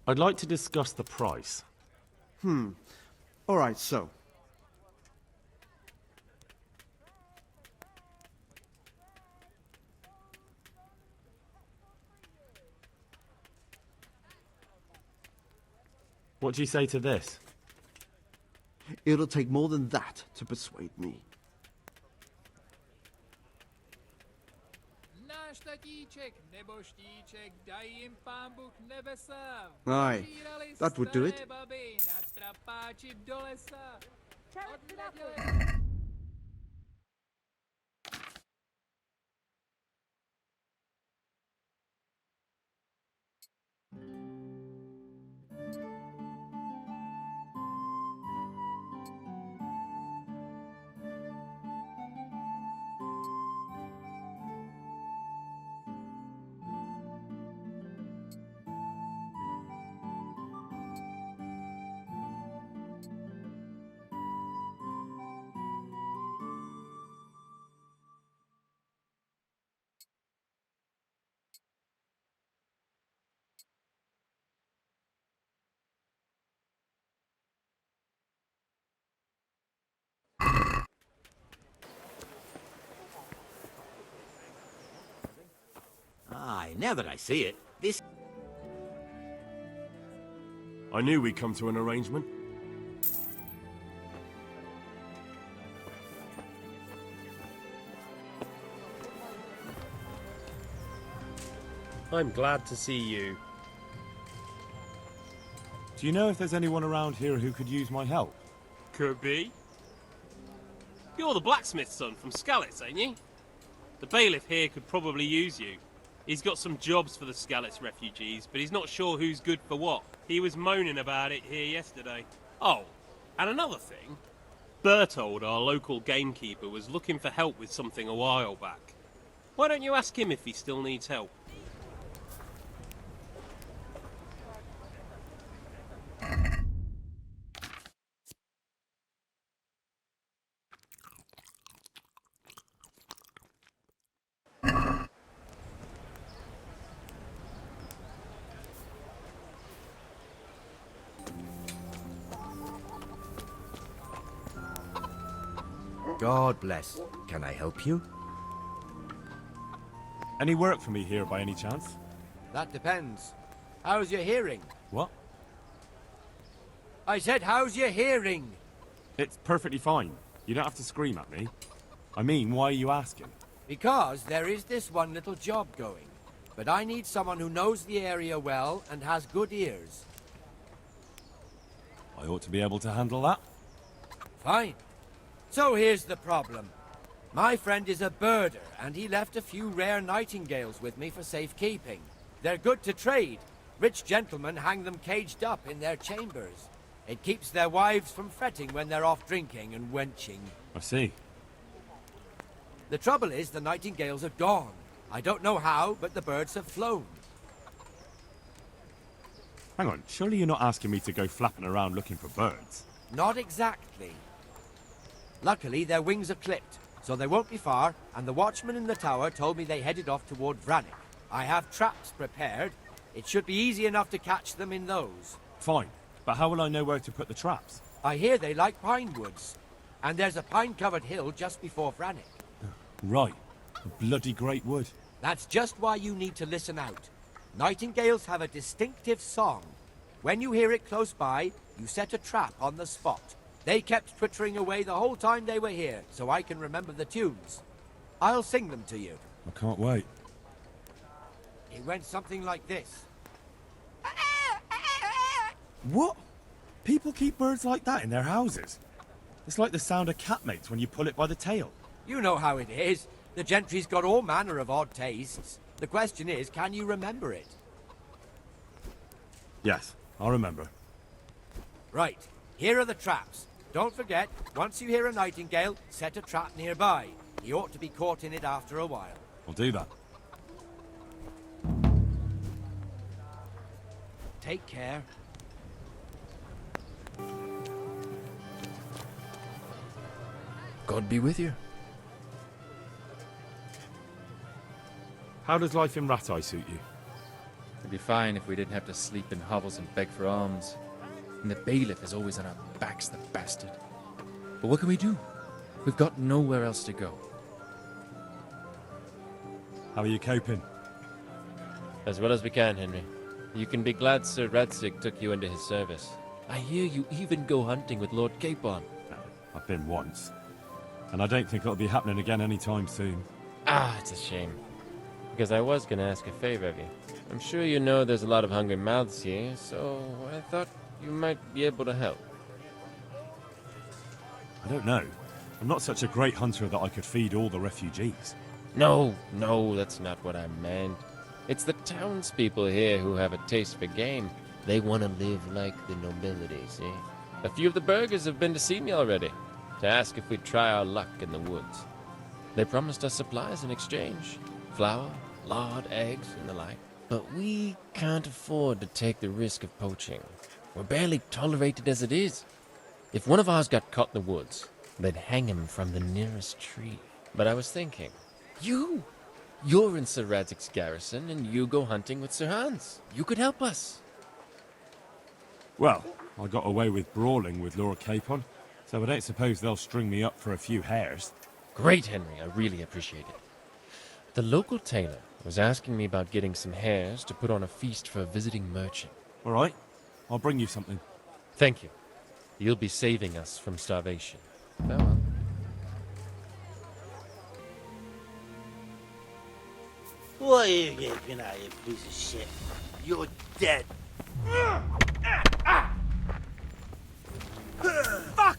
I'd like to discuss the price. All right, so. What do you say to this? It'll take more than that to persuade me. Aye, that would do it. Aye, now that I see it, this... I knew we'd come to an arrangement. I'm glad to see you. Do you know if there's anyone around here who could use my help? Could be. You're the blacksmith's son from Skalitz, ain't you? The bailiff here could probably use you. He's got some jobs for the Skalitz refugees, but he's not sure who's good for what. He was moaning about it here yesterday. Oh, and another thing. Bertold, our local gamekeeper, was looking for help with something a while back. Why don't you ask him if he still needs help? God bless. Can I help you? Any work for me here by any chance? That depends. How's your hearing? What? I said, how's your hearing? It's perfectly fine. You don't have to scream at me. I mean, why are you asking? Because there is this one little job going. But I need someone who knows the area well and has good ears. I ought to be able to handle that. Fine. So here's the problem. My friend is a birder, and he left a few rare nightingales with me for safekeeping. They're good to trade. Rich gentlemen hang them caged up in their chambers. It keeps their wives from fretting when they're off drinking and wenching. I see. The trouble is the nightingales are gone. I don't know how, but the birds have flown. Hang on, surely you're not asking me to go flapping around looking for birds? Not exactly. Luckily, their wings are clipped, so they won't be far, and the watchman in the tower told me they headed off toward Vranik. I have traps prepared. It should be easy enough to catch them in those. Fine, but how will I know where to put the traps? I hear they like pine woods, and there's a pine-covered hill just before Vranik. Right, a bloody great wood. That's just why you need to listen out. Nightingales have a distinctive song. When you hear it close by, you set a trap on the spot. They kept twittering away the whole time they were here, so I can remember the tunes. I'll sing them to you. I can't wait. It went something like this. What? People keep birds like that in their houses? It's like the sound of catmates when you pull it by the tail. You know how it is. The gentry's got all manner of odd tastes. The question is, can you remember it? Yes, I'll remember. Right, here are the traps. Don't forget, once you hear a nightingale, set a trap nearby. He ought to be caught in it after a while. I'll do that. Take care. God be with you. How does life in Ratai suit you? It'd be fine if we didn't have to sleep in hovels and beg for alms. And the bailiff is always on our backs, the bastard. But what can we do? We've got nowhere else to go. How are you coping? As well as we can, Henry. You can be glad Sir Radzig took you into his service. I hear you even go hunting with Lord Capon. No, I've been once. And I don't think it'll be happening again anytime soon. Ah, it's a shame. Because I was gonna ask a favor of you. I'm sure you know there's a lot of hungry mouths here, so I thought you might be able to help. I don't know. I'm not such a great hunter that I could feed all the refugees. No, that's not what I meant. It's the townspeople here who have a taste for game. They want to live like the nobility, see? A few of the burghers have been to see me already, to ask if we'd try our luck in the woods. They promised us supplies in exchange. Flour, lard, eggs, and the like. But we can't afford to take the risk of poaching. We're barely tolerated as it is. If one of ours got caught in the woods, they'd hang him from the nearest tree. But I was thinking, you're in Sir Radzig's garrison, and you go hunting with Sir Hans. You could help us. Well, I got away with brawling with Lord Capon, so I don't suppose they'll string me up for a few hares. Great, Henry. I really appreciate it. The local tailor was asking me about getting some hares to put on a feast for a visiting merchant. All right, I'll bring you something. Thank you. You'll be saving us from starvation. Farewell. What are you gaping at, you piece of shit? You're dead. Fuck!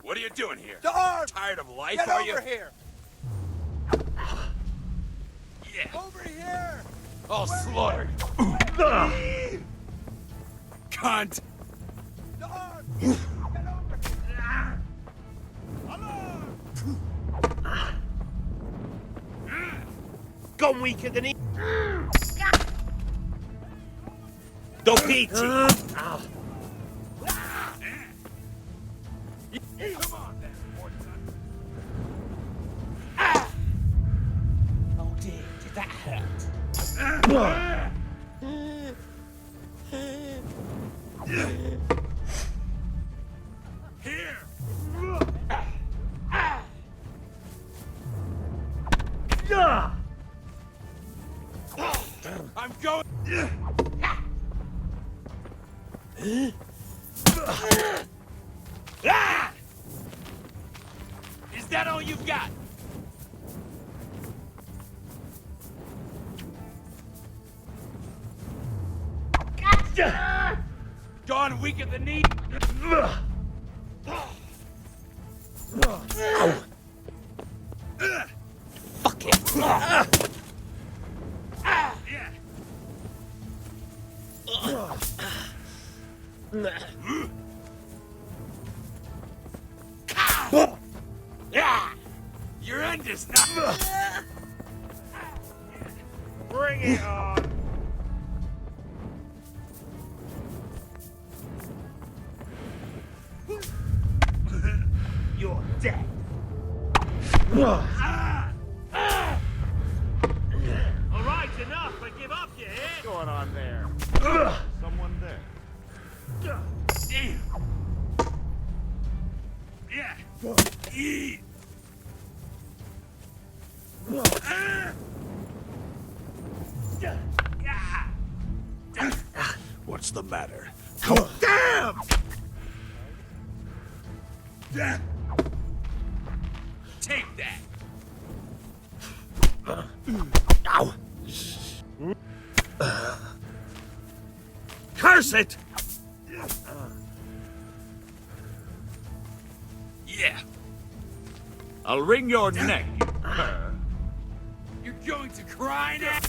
What are you doing here? Tired of life, Get are over you? here! Yeah. Over here! All slaughtered. Cunt! Go weaker than he. Dopiti! Come on, then, Fortune. Oh dear, did that hurt? Here! I'm going. Is that all you've got? Gone weaker than need. Fuck it! Your end is not. Bring it on. enough. I give up, you hear? What's going on there? Someone there. Damn. Yeah. Eat. What's the matter? Come damn! Take that. Ow! Curse it! Yeah. I'll wring your neck. You're going to cry now?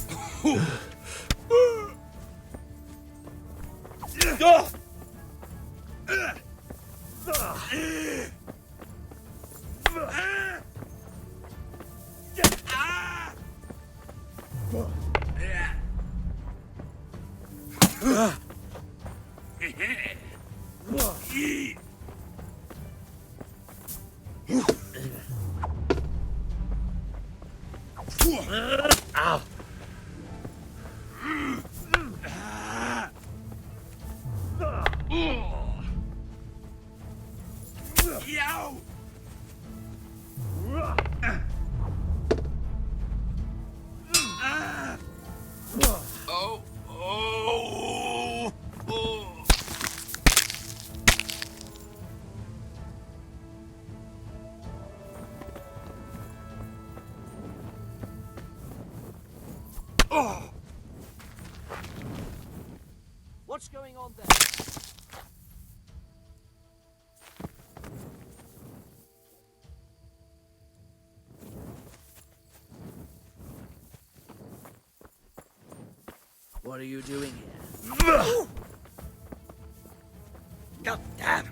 Yow! Oh, oh, oh. Oh. What's going on there? What are you doing here? God damn!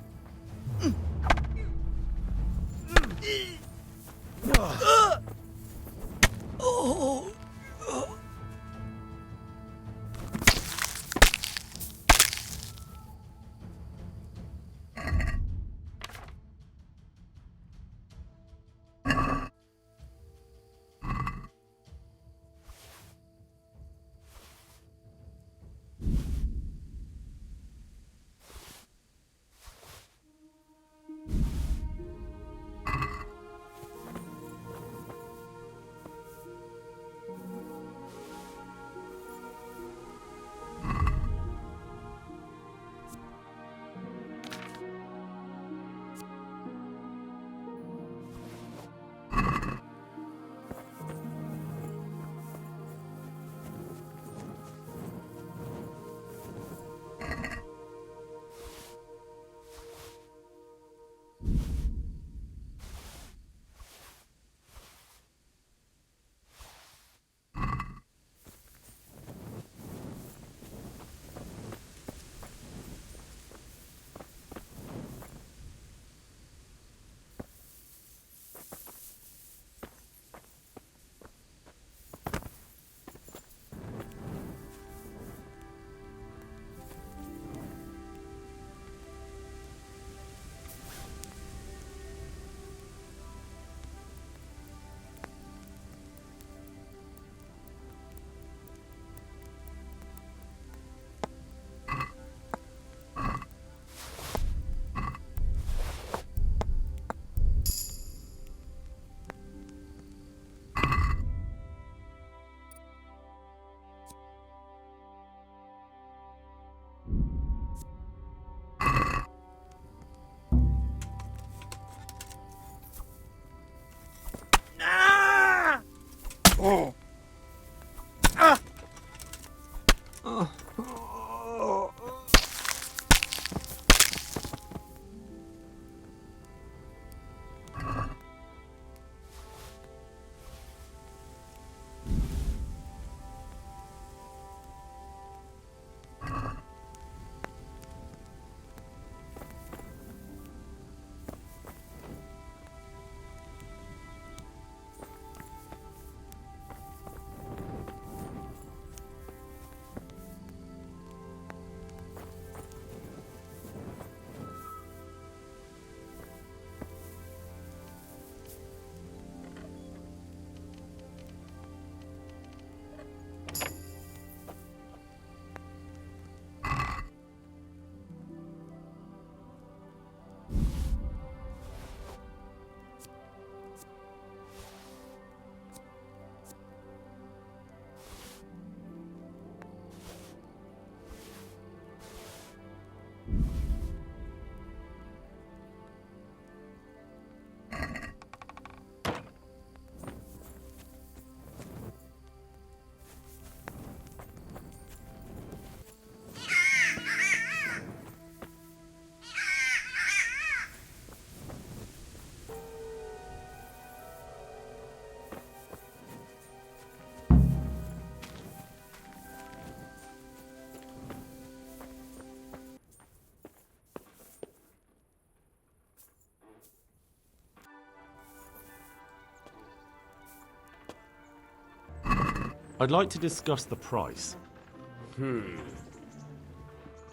I'd like to discuss the price.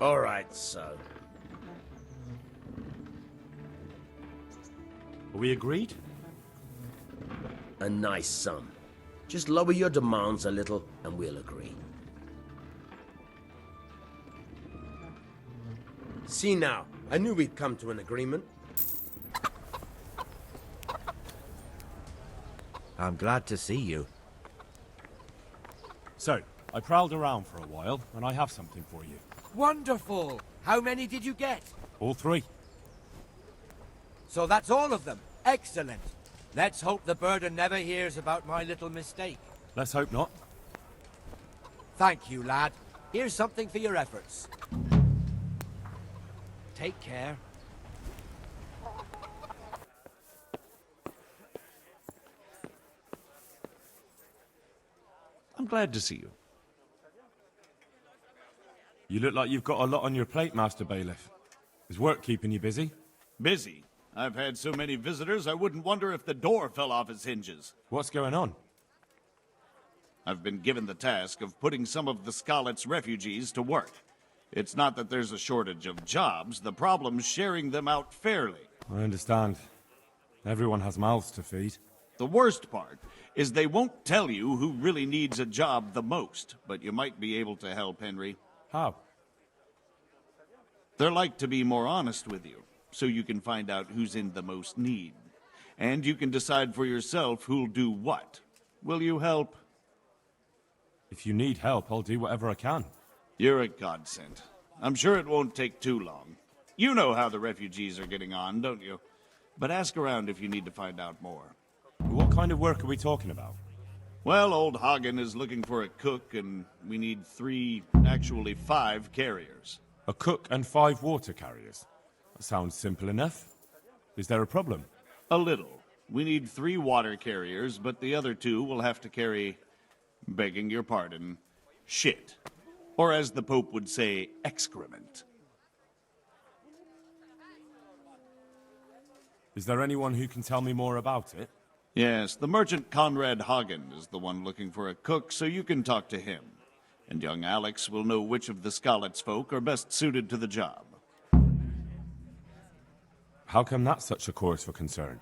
All right, so. Are we agreed? A nice sum. Just lower your demands a little and we'll agree. See now, I knew we'd come to an agreement. I'm glad to see you. So, I prowled around for a while, and I have something for you. Wonderful! How many did you get? All three. So that's all of them. Excellent. Let's hope the burden never hears about my little mistake. Let's hope not. Thank you, lad. Here's something for your efforts. Take care. I'm glad to see you. You look like you've got a lot on your plate, Master Bailiff. Is work keeping you busy? Busy? I've had so many visitors, I wouldn't wonder if the door fell off its hinges. What's going on? I've been given the task of putting some of the Scarlet's refugees to work. It's not that there's a shortage of jobs, the problem's sharing them out fairly. I understand. Everyone has mouths to feed. The worst part is they won't tell you who really needs a job the most, but you might be able to help, Henry. How? They're like to be more honest with you, so you can find out who's in the most need. And you can decide for yourself who'll do what. Will you help? If you need help, I'll do whatever I can. You're a godsend. I'm sure it won't take too long. You know how the refugees are getting on, don't you? But ask around if you need to find out more. What kind of work are we talking about? Well, old Hagen is looking for a cook, and we need 5 carriers. A cook and 5 water carriers. That sounds simple enough. Is there a problem? A little. We need 3 water carriers, but the other 2 will have to carry, begging your pardon, shit. Or as the Pope would say, excrement. Is there anyone who can tell me more about it? Yes, the merchant Conrad Hagen is the one looking for a cook, so you can talk to him. And young Alex will know which of the Scarlet's folk are best suited to the job. How come that's such a cause for concern?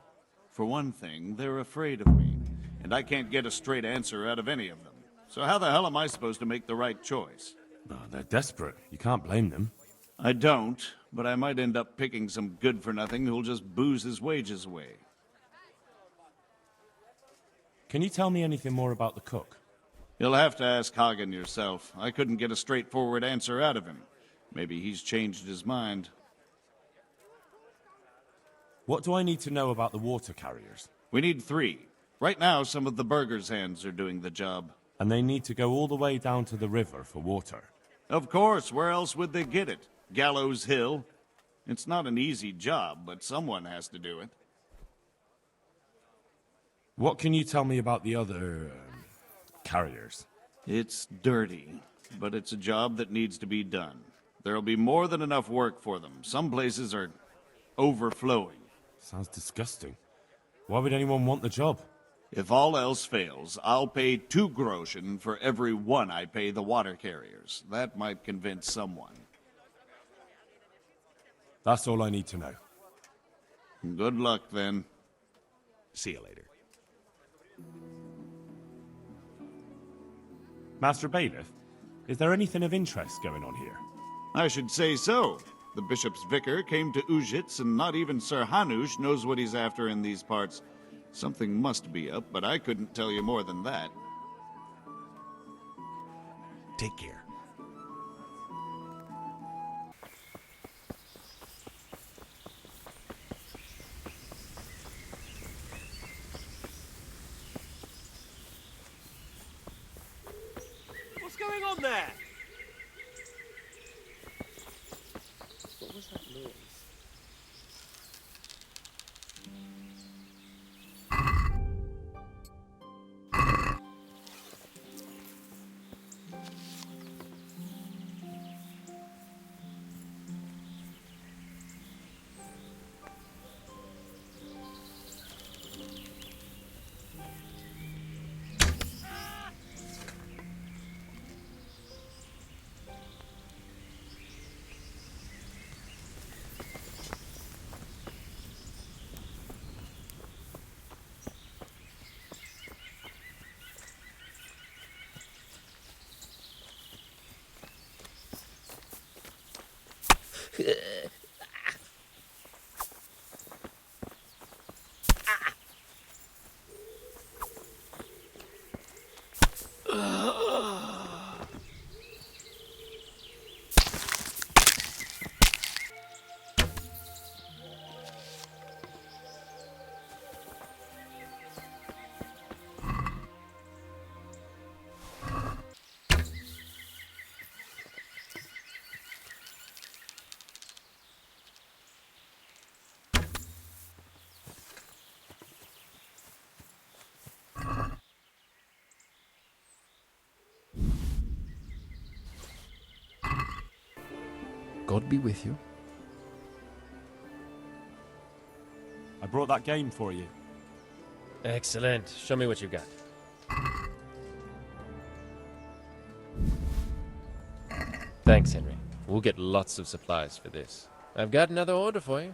For one thing, they're afraid of me, and I can't get a straight answer out of any of them. So how the hell am I supposed to make the right choice? Oh, they're desperate. You can't blame them. I don't, but I might end up picking some good-for-nothing who'll just booze his wages away. Can you tell me anything more about the cook? You'll have to ask Hagen yourself. I couldn't get a straightforward answer out of him. Maybe he's changed his mind. What do I need to know about the water carriers? We need 3. Right now, some of the burgers' hands are doing the job. And they need to go all the way down to the river for water. Of course, where else would they get it? Gallows Hill? It's not an easy job, but someone has to do it. What can you tell me about the other carriers? It's dirty, but it's a job that needs to be done. There'll be more than enough work for them. Some places are overflowing. Sounds disgusting. Why would anyone want the job? If all else fails, I'll pay 2 groschen for every 1 I pay the water carriers. That might convince someone. That's all I need to know. Good luck, then. See you later. Master Bailiff, is there anything of interest going on here? I should say so. The bishop's vicar came to Ujits, and not even Sir Hanush knows what he's after in these parts. Something must be up, but I couldn't tell you more than that. Take care. What's going on there? What was that noise? God be with you. I brought that game for you. Excellent. Show me what you got. Thanks, Henry. We'll get lots of supplies for this. I've got another order for you.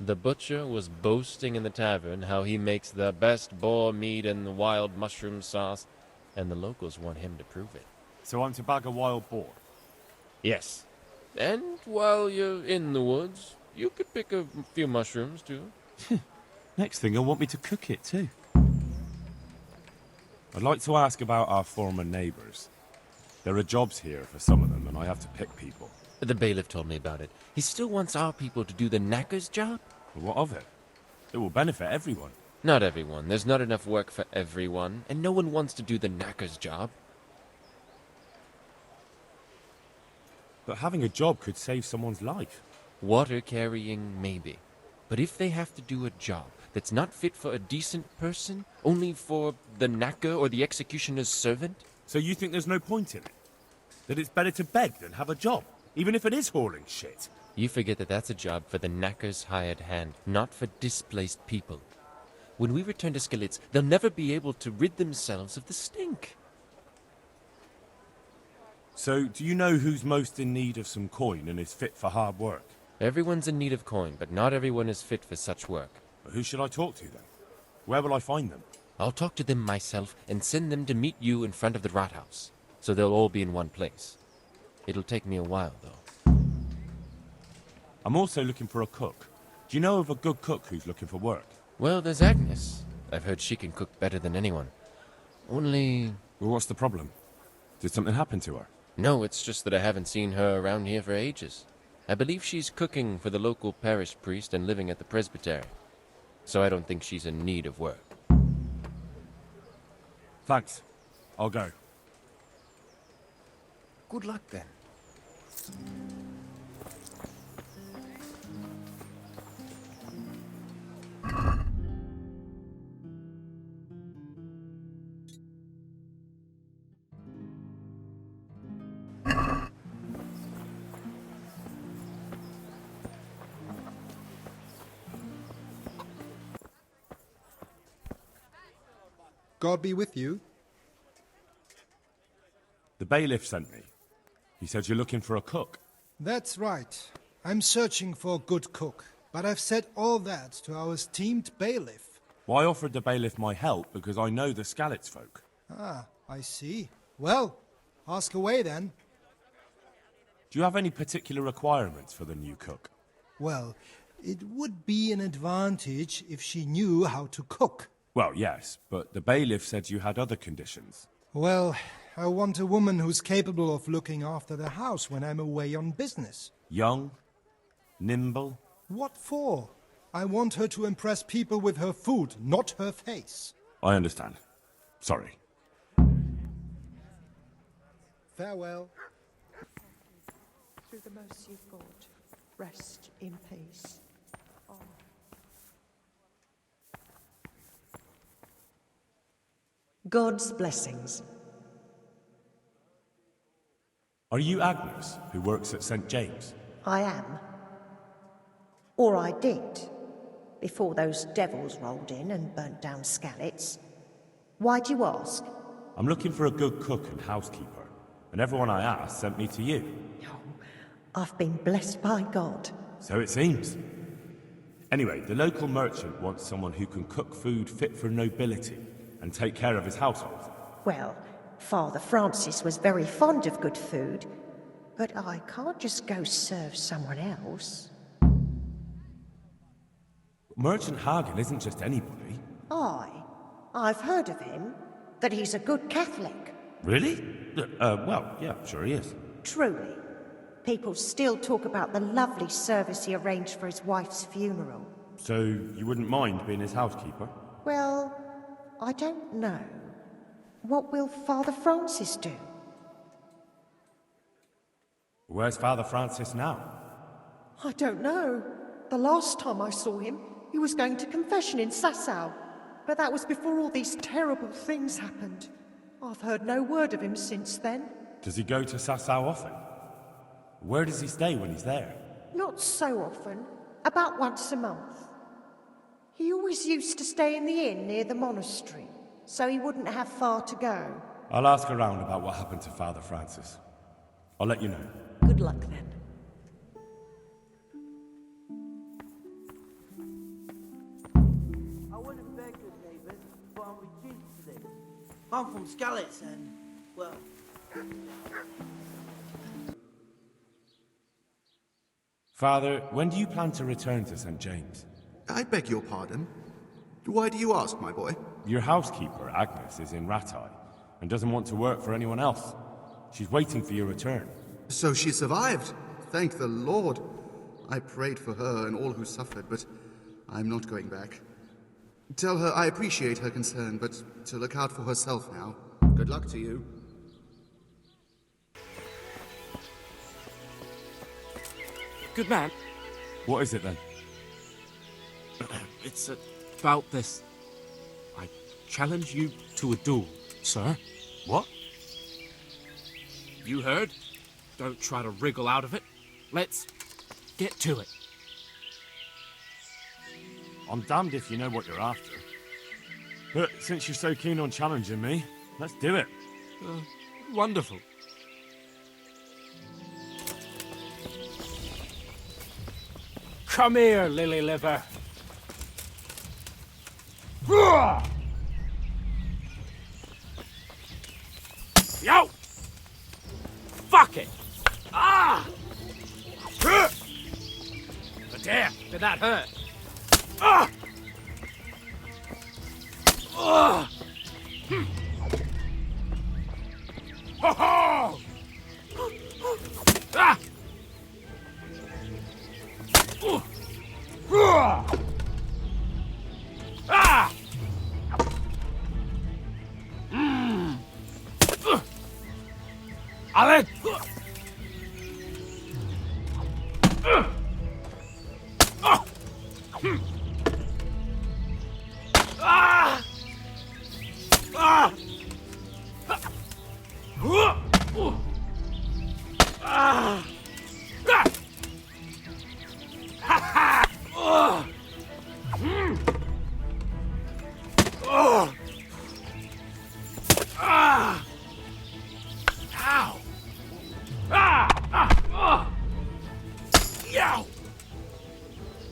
The butcher was boasting in the tavern how he makes the best boar meat and the wild mushroom sauce, and the locals want him to prove it. So I'm to bag a wild boar. Yes. And while you're in the woods, you could pick a few mushrooms, too. Next thing, you'll want me to cook it, too. I'd like to ask about our former neighbours. There are jobs here for some of them, and I have to pick people. The bailiff told me about it. He still wants our people to do the knacker's job? But what of it? It will benefit everyone. Not everyone. There's not enough work for everyone, and no one wants to do the knacker's job. But having a job could save someone's life. Water carrying, maybe. But if they have to do a job that's not fit for a decent person, only for the knacker or the executioner's servant? So you think there's no point in it? That it's better to beg than have a job, even if it is hauling shit? You forget that that's a job for the knacker's hired hand, not for displaced people. When we return to Skalitz, they'll never be able to rid themselves of the stink. So, do you know who's most in need of some coin and is fit for hard work? Everyone's in need of coin, but not everyone is fit for such work. But who should I talk to then? Where will I find them? I'll talk to them myself and send them to meet you in front of the Rathaus, so they'll all be in one place. It'll take me a while, though. I'm also looking for a cook. Do you know of a good cook who's looking for work? Well, there's Agnes. I've heard she can cook better than anyone. Only... Well, what's the problem? Did something happen to her? No, it's just that I haven't seen her around here for ages. I believe she's cooking for the local parish priest and living at the presbytery. So I don't think she's in need of work. Thanks. I'll go. Good luck then. God be with you. The bailiff sent me. He said you're looking for a cook. That's right. I'm searching for a good cook, but I've said all that to our esteemed bailiff. Well, I offered the bailiff my help because I know the Skalitz folk. Ah, I see. Well, ask away then. Do you have any particular requirements for the new cook? Well, it would be an advantage if she knew how to cook. Well, yes, but the bailiff said you had other conditions. Well, I want a woman who's capable of looking after the house when I'm away on business. Young? Nimble? What for? I want her to impress people with her food, not her face. I understand. Sorry. Farewell. Through the mercy of God, rest in peace. Amen. God's blessings. Are you Agnes, who works at St. James? I am. Or I did, before those devils rolled in and burnt down Skalitz. Why do you ask? I'm looking for a good cook and housekeeper, and everyone I asked sent me to you. I've been blessed by God. So it seems. Anyway, the local merchant wants someone who can cook food fit for nobility and take care of his household. Well, Father Francis was very fond of good food, But I can't just go serve someone else. Merchant Hagen isn't just anybody. I've heard of him. That he's a good Catholic. Really? Well, yeah, sure he is. Truly. People still talk about the lovely service he arranged for his wife's funeral. So you wouldn't mind being his housekeeper? Well, I don't know. What will Father Francis do? Where's Father Francis now? I don't know. The last time I saw him, he was going to confession in Sasau. But that was before all these terrible things happened. I've heard no word of him since then. Does he go to Sasau often? Where does he stay when he's there? Not so often. About once a month. He always used to stay in the inn near the monastery, so he wouldn't have far to go. I'll ask around about what happened to Father Francis. I'll let you know. Good luck then. I'm from Skalitz and, well... Father, when do you plan to return to St. James? I beg your pardon. Why do you ask, my boy? Your housekeeper, Agnes, is in Rattay and doesn't want to work for anyone else. She's waiting for your return. So she survived. Thank the Lord. I prayed for her and all who suffered, but I'm not going back. Tell her I appreciate her concern, but to look out for herself now. Good luck to you. Good man. What is it then? It's about this. I challenge you to a duel, sir. What? You heard? Don't try to wriggle out of it. Let's get to it. I'm damned if you know what you're after. But since you're so keen on challenging me, let's do it. Wonderful. Come here, lily liver. Yo! Fuck it! Ah! Damn, did that hurt? Ah! Ah! Ho ho! Ah! Ah! Alec!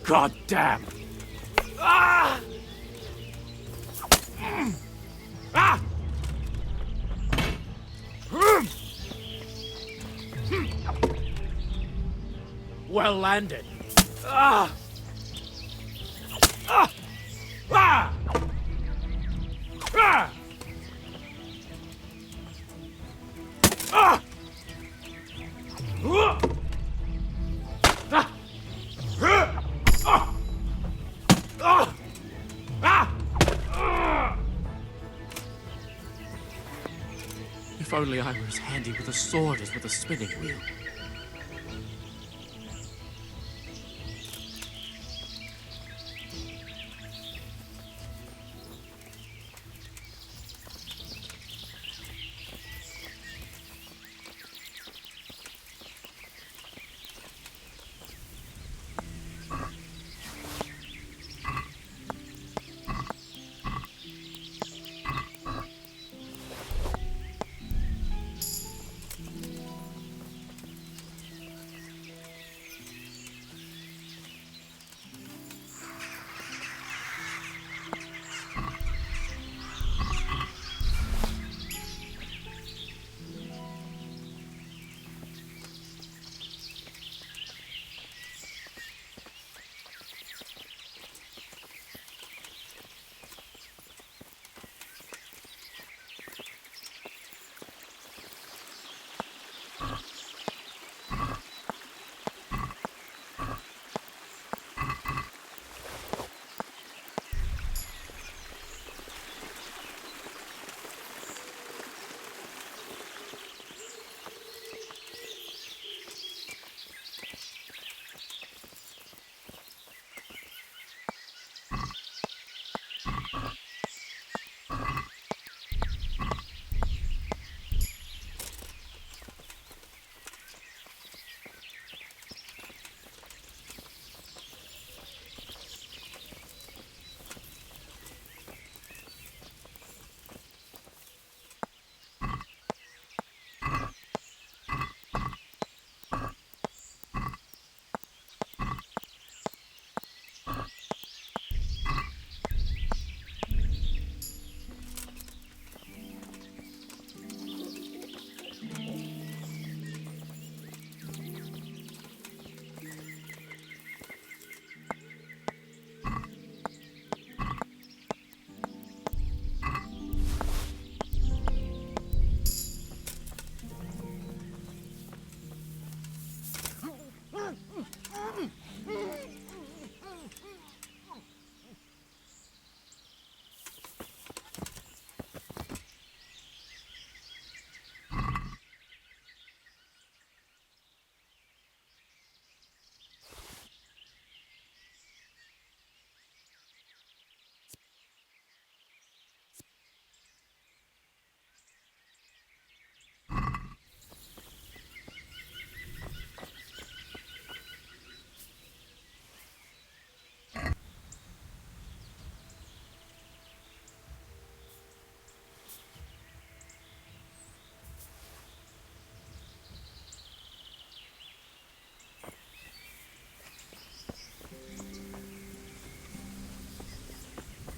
God damn! Ah! Ah! Well landed. Ah! Ah! Ah! Ah! Ah! If only I were as handy with a sword as with a spinning wheel.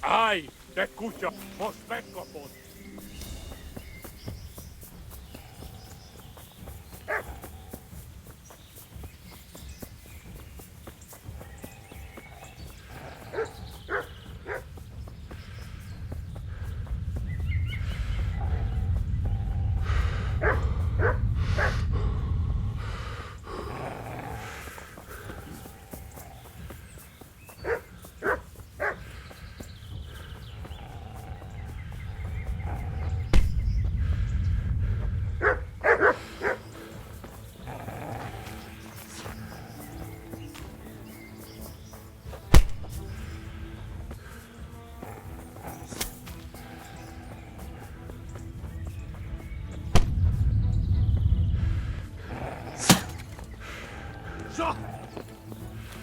Ai, te escucho, os vengo por.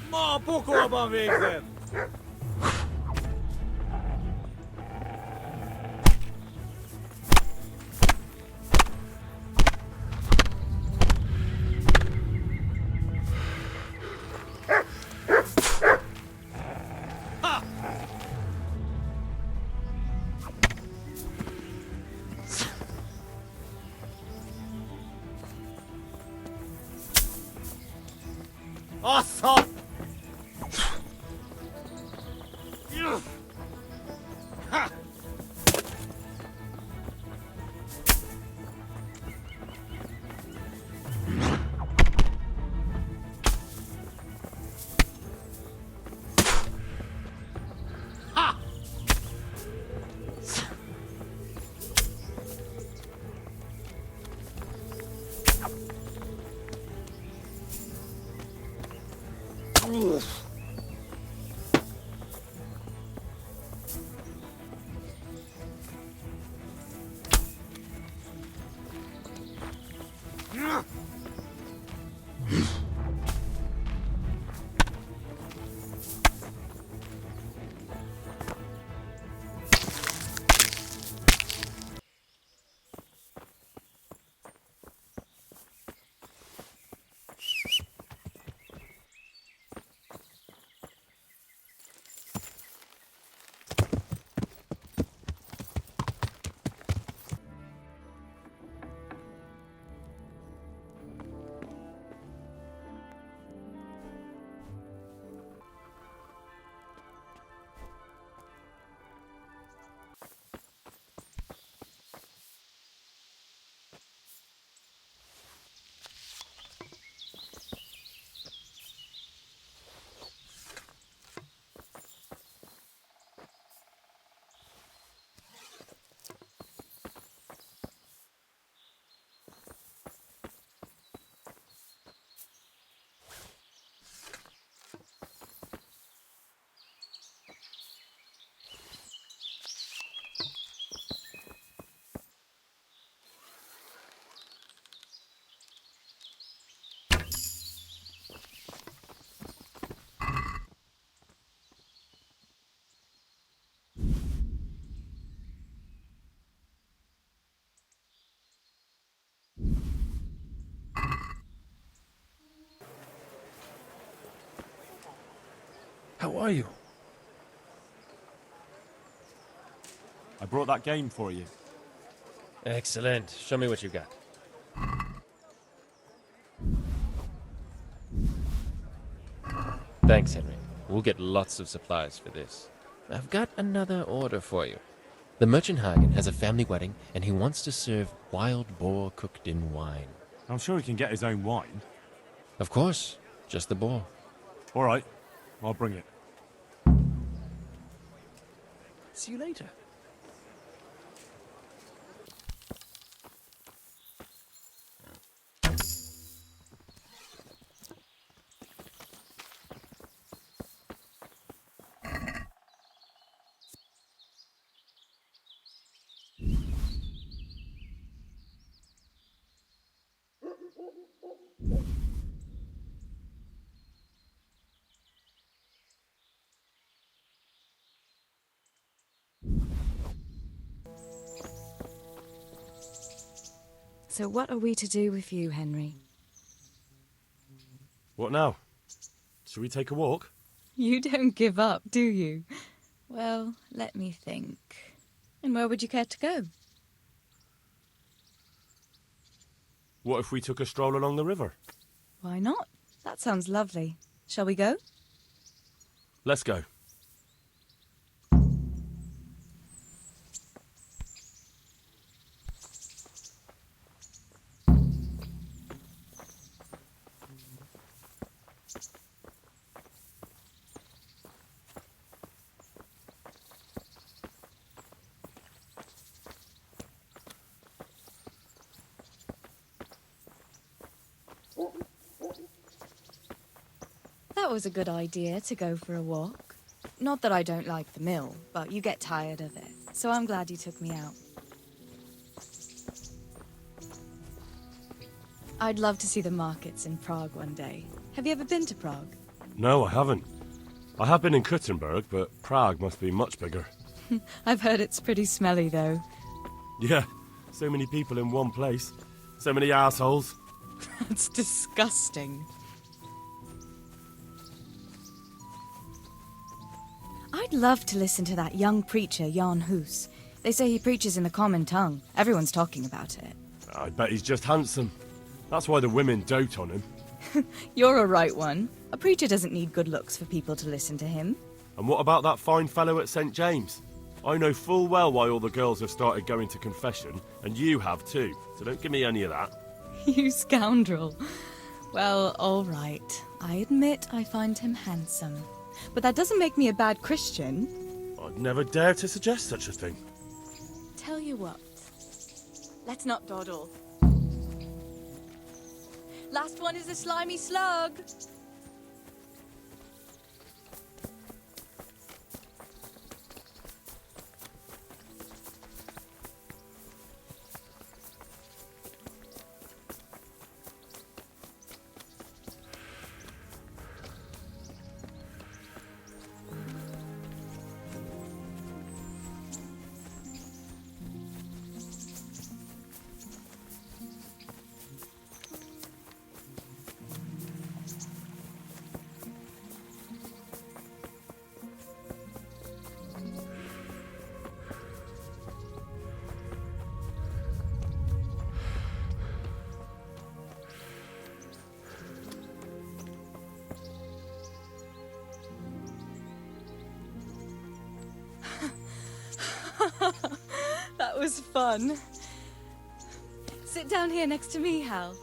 Ma pokolban végzett! Assza! How are you? I brought that game for you. Excellent. Show me what you got. Thanks, Henry. We'll get lots of supplies for this. I've got another order for you. The merchant Hagen has a family wedding, and he wants to serve wild boar cooked in wine. I'm sure he can get his own wine. Of course. Just the boar. All right. I'll bring it. See you later. So what are we to do with you, Henry? What now? Shall we take a walk? You don't give up, do you? Well, let me think. And where would you care to go? What if we took a stroll along the river? Why not? That sounds lovely. Shall we go? Let's go. That was a good idea to go for a walk. Not that I don't like the mill, but you get tired of it. So I'm glad you took me out. I'd love to see the markets in Prague one day. Have you ever been to Prague? No, I haven't. I have been in Kuttenberg, but Prague must be much bigger. I've heard it's pretty smelly, though. Yeah, so many people in one place. So many assholes. That's disgusting. I'd love to listen to that young preacher, Jan Hus. They say he preaches in the common tongue. Everyone's talking about it. I bet he's just handsome. That's why the women dote on him. You're a right one. A preacher doesn't need good looks for people to listen to him. And what about that fine fellow at St. James? I know full well why all the girls have started going to confession, and you have too, so don't give me any of that. You scoundrel. Well, all right. I admit I find him handsome. But that doesn't make me a bad Christian. I'd never dare to suggest such a thing. Tell you what. Let's not dawdle. Last one is a slimy slug. That was fun. Sit down here next to me, Hal.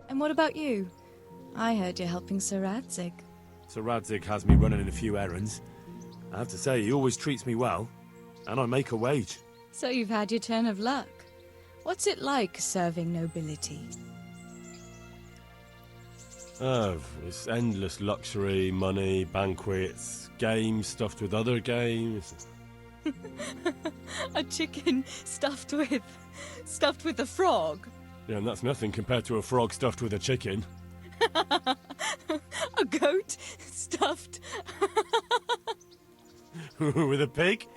And what about you? I heard you're helping Sir Radzig. Sir Radzig has me running in a few errands. I have to say, he always treats me well, and I make a wage. So you've had your turn of luck. What's it like serving nobility? Oh, it's endless luxury, money, banquets, games stuffed with other games. A chicken stuffed with a frog? Yeah, and that's nothing compared to a frog stuffed with a chicken. A goat stuffed with a pig?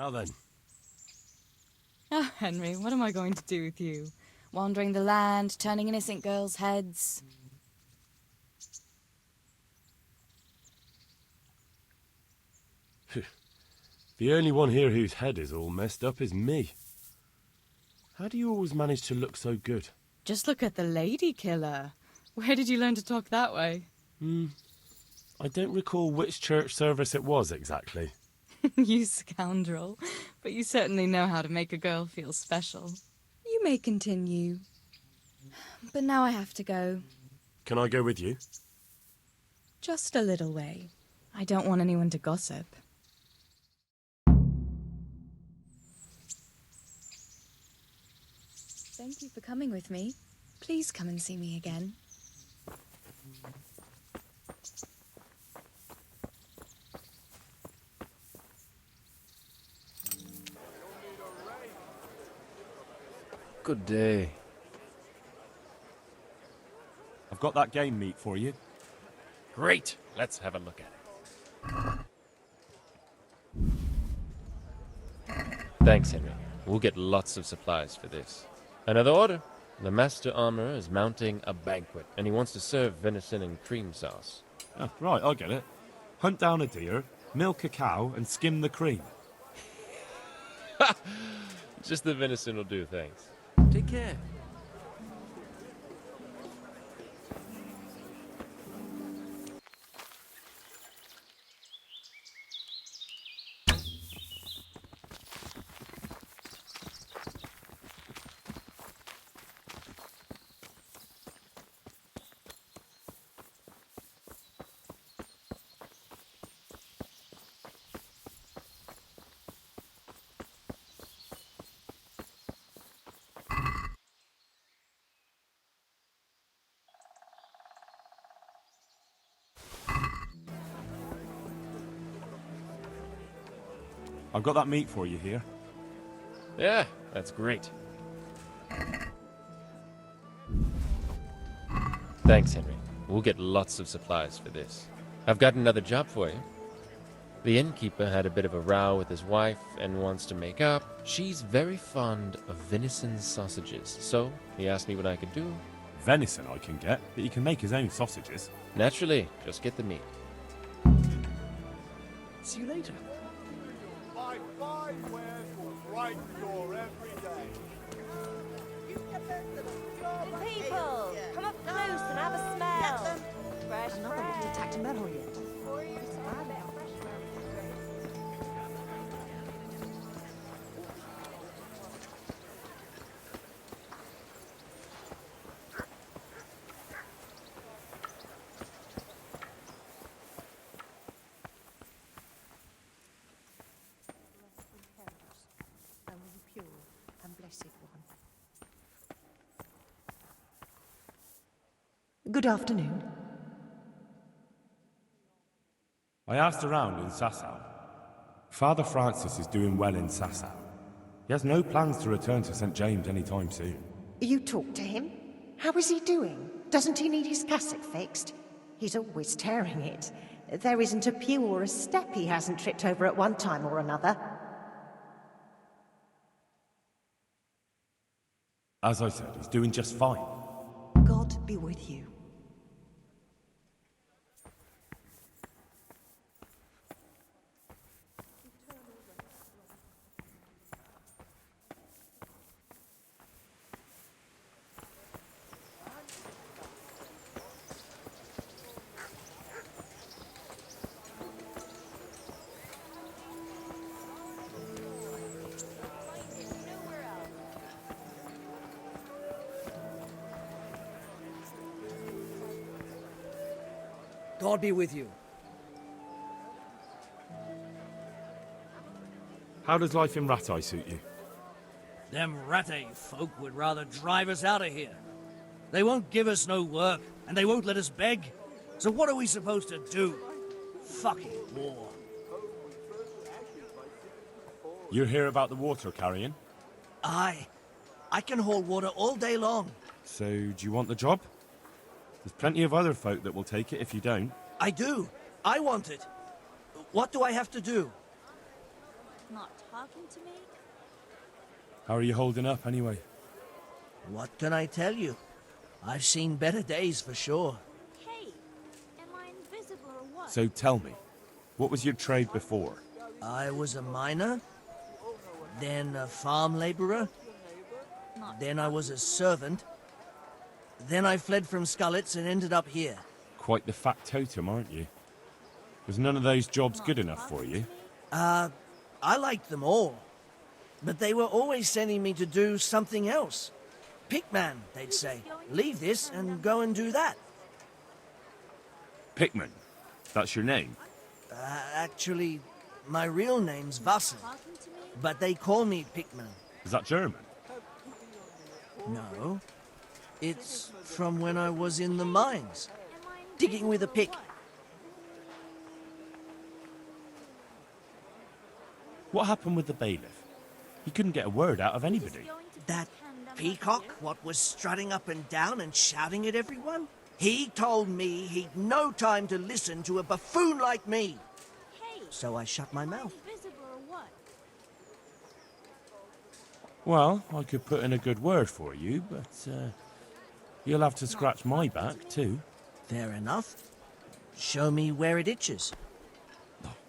Now then. Oh, Henry, what am I going to do with you? Wandering the land, turning innocent girls' heads. The only one here whose head is all messed up is me. How do you always manage to look so good? Just look at the lady killer. Where did you learn to talk that way? I don't recall which church service it was exactly. You scoundrel. But you certainly know how to make a girl feel special. You may continue. But now I have to go. Can I go with you? Just a little way. I don't want anyone to gossip. Thank you for coming with me. Please come and see me again. Good day. I've got that game meat for you. Great. Let's have a look at it. Thanks, Henry. We'll get lots of supplies for this. Another order. The master armorer is mounting a banquet, and he wants to serve venison and cream sauce. Oh, right, I get it. Hunt down a deer, milk a cow, and skim the cream. Just the venison will do, thanks. Take care. I've got that meat for you here. Yeah, that's great. Thanks, Henry. We'll get lots of supplies for this. I've got another job for you. The innkeeper had a bit of a row with his wife and wants to make up. She's very fond of venison sausages, so he asked me what I could do. Venison I can get, but he can make his own sausages. Naturally, just get the meat. See you later. My fine wares will brighten your every day. People, come up close and have a smell. Fresh, Another one detect a medal yet. Good afternoon. I asked around in Sasau. Father Francis is doing well in Sasau. He has no plans to return to St. James anytime soon. You talked to him? How is he doing? Doesn't he need his cassock fixed? He's always tearing it. There isn't a pew or a step he hasn't tripped over at one time or another. As I said, he's doing just fine. God be with you. God be with you. How does life in Rattay suit you? Them Rattay folk would rather drive us out of here. They won't give us no work, and they won't let us beg. So what are we supposed to do? Fucking war. You hear about the water carrying? Aye. I can haul water all day long. So, do you want the job? There's plenty of other folk that will take it if you don't. I do. I want it. What do I have to do? Not talking to me? How are you holding up, anyway? What can I tell you? I've seen better days for sure. Hey, am I invisible or what? So tell me, what was your trade before? I was a miner, then a farm laborer, then I was a servant, then I fled from Skullets and ended up here. Quite the factotum, aren't you? Was none of those jobs good enough for you? I liked them all, but they were always sending me to do something else. Pickman, they'd say. Leave this and go and do that. Pickman? That's your name? Actually, my real name's Wasser, but they call me Pickman. Is that German? No. It's from when I was in the mines, digging with a pick. What happened with the bailiff? He couldn't get a word out of anybody. That peacock, what was strutting up and down and shouting at everyone? He told me he'd no time to listen to a buffoon like me. So I shut my mouth. Well, I could put in a good word for you, but you'll have to scratch my back too. Fair enough. Show me where it itches.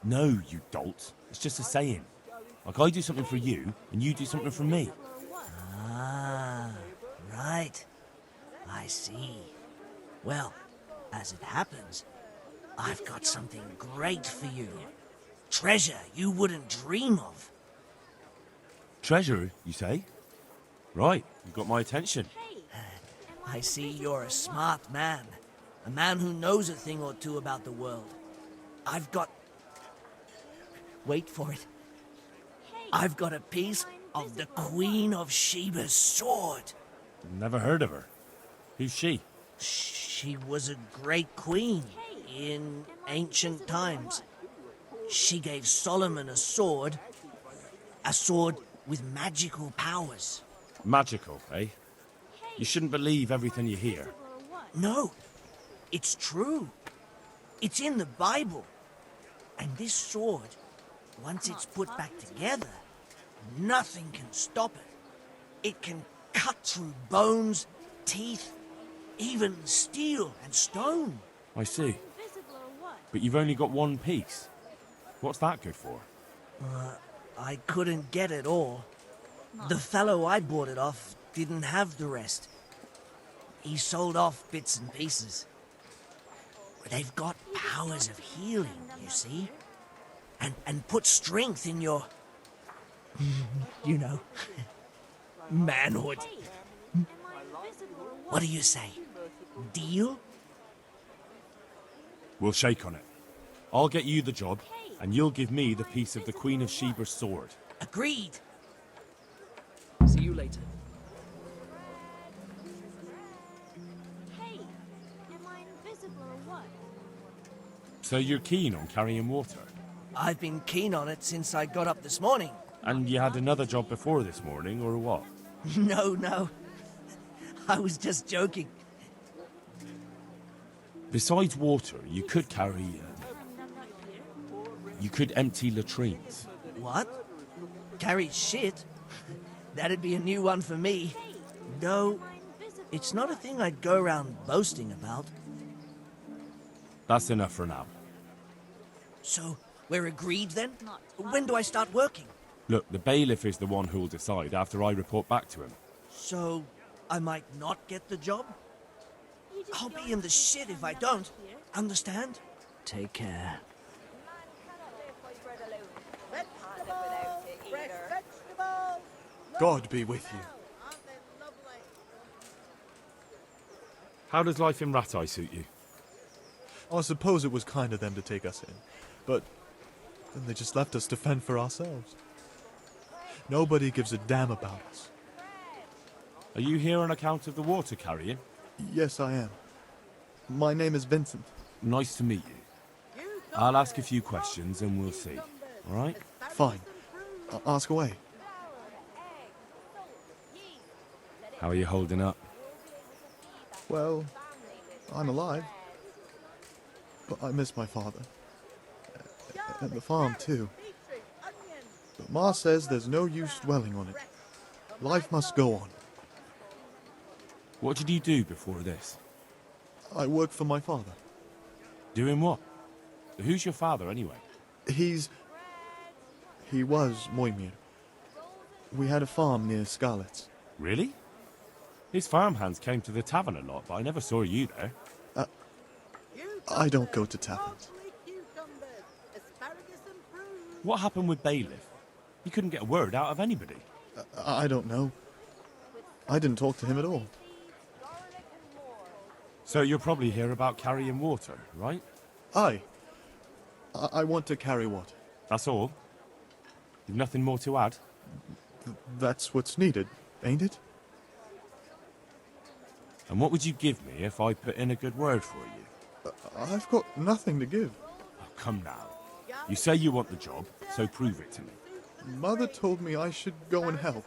No, you dolt. It's just a saying. Like I do something for you, and you do something for me. Ah, right. I see. Well, as it happens, I've got something great for you. Treasure you wouldn't dream of. Treasure, you say? Right, you've got my attention. I see you're a smart man. A man who knows a thing or two about the world. I've got... Wait for it. I've got a piece of the Queen of Sheba's sword. Never heard of her. Who's she? She was a great queen in ancient times. She gave Solomon a sword with magical powers. Magical, eh? You shouldn't believe everything you hear. No, it's true. It's in the Bible. And this sword, once it's put back together, nothing can stop it. It can cut through bones, teeth, even steel and stone. I see. But you've only got one piece. What's that good for? I couldn't get it all. The fellow I bought it off didn't have the rest. He sold off bits and pieces. They've got powers of healing, you see? And put strength in your... you know, manhood. What do you say? Deal? We'll shake on it. I'll get you the job, and you'll give me the piece of the Queen of Sheba's sword. Agreed. See you later. Hey, am I invisible or what? So you're keen on carrying water? I've been keen on it since I got up this morning. And you had another job before this morning, or what? No. I was just joking. Besides water, you could carry... you could empty latrines. What? Carry shit? That'd be a new one for me. No, it's not a thing I'd go around boasting about. That's enough for now. So, we're agreed then? When do I start working? Look, the bailiff is the one who'll decide after I report back to him. So, I might not get the job? I'll be in the shit if I don't. Understand? Take care. God be with you. How does life in Rat Eye suit you? I suppose it was kind of them to take us in, but then they just left us to fend for ourselves. Nobody gives a damn about us. Are you here on account of the water carrying? Yes, I am. My name is Vincent. Nice to meet you. I'll ask a few questions and we'll see. All right? Fine. Ask away. How are you holding up? Well, I'm alive. But I miss my father. And the farm, too. But Ma says there's no use dwelling on it. Life must go on. What did you do before this? I work for my father. Doing what? Who's your father, anyway? He was Moimir. We had a farm near Scarlet's. Really? His farmhands came to the tavern a lot, but I never saw you there. I don't go to taverns. What happened with Bailiff? He couldn't get a word out of anybody. I don't know. I didn't talk to him at all. So you're probably here about carrying water, right? I want to carry water. That's all? You've nothing more to add? That's what's needed, ain't it? And what would you give me if I put in a good word for you? I've got nothing to give. Oh, come now. You say you want the job, so prove it to me. Mother told me I should go and help.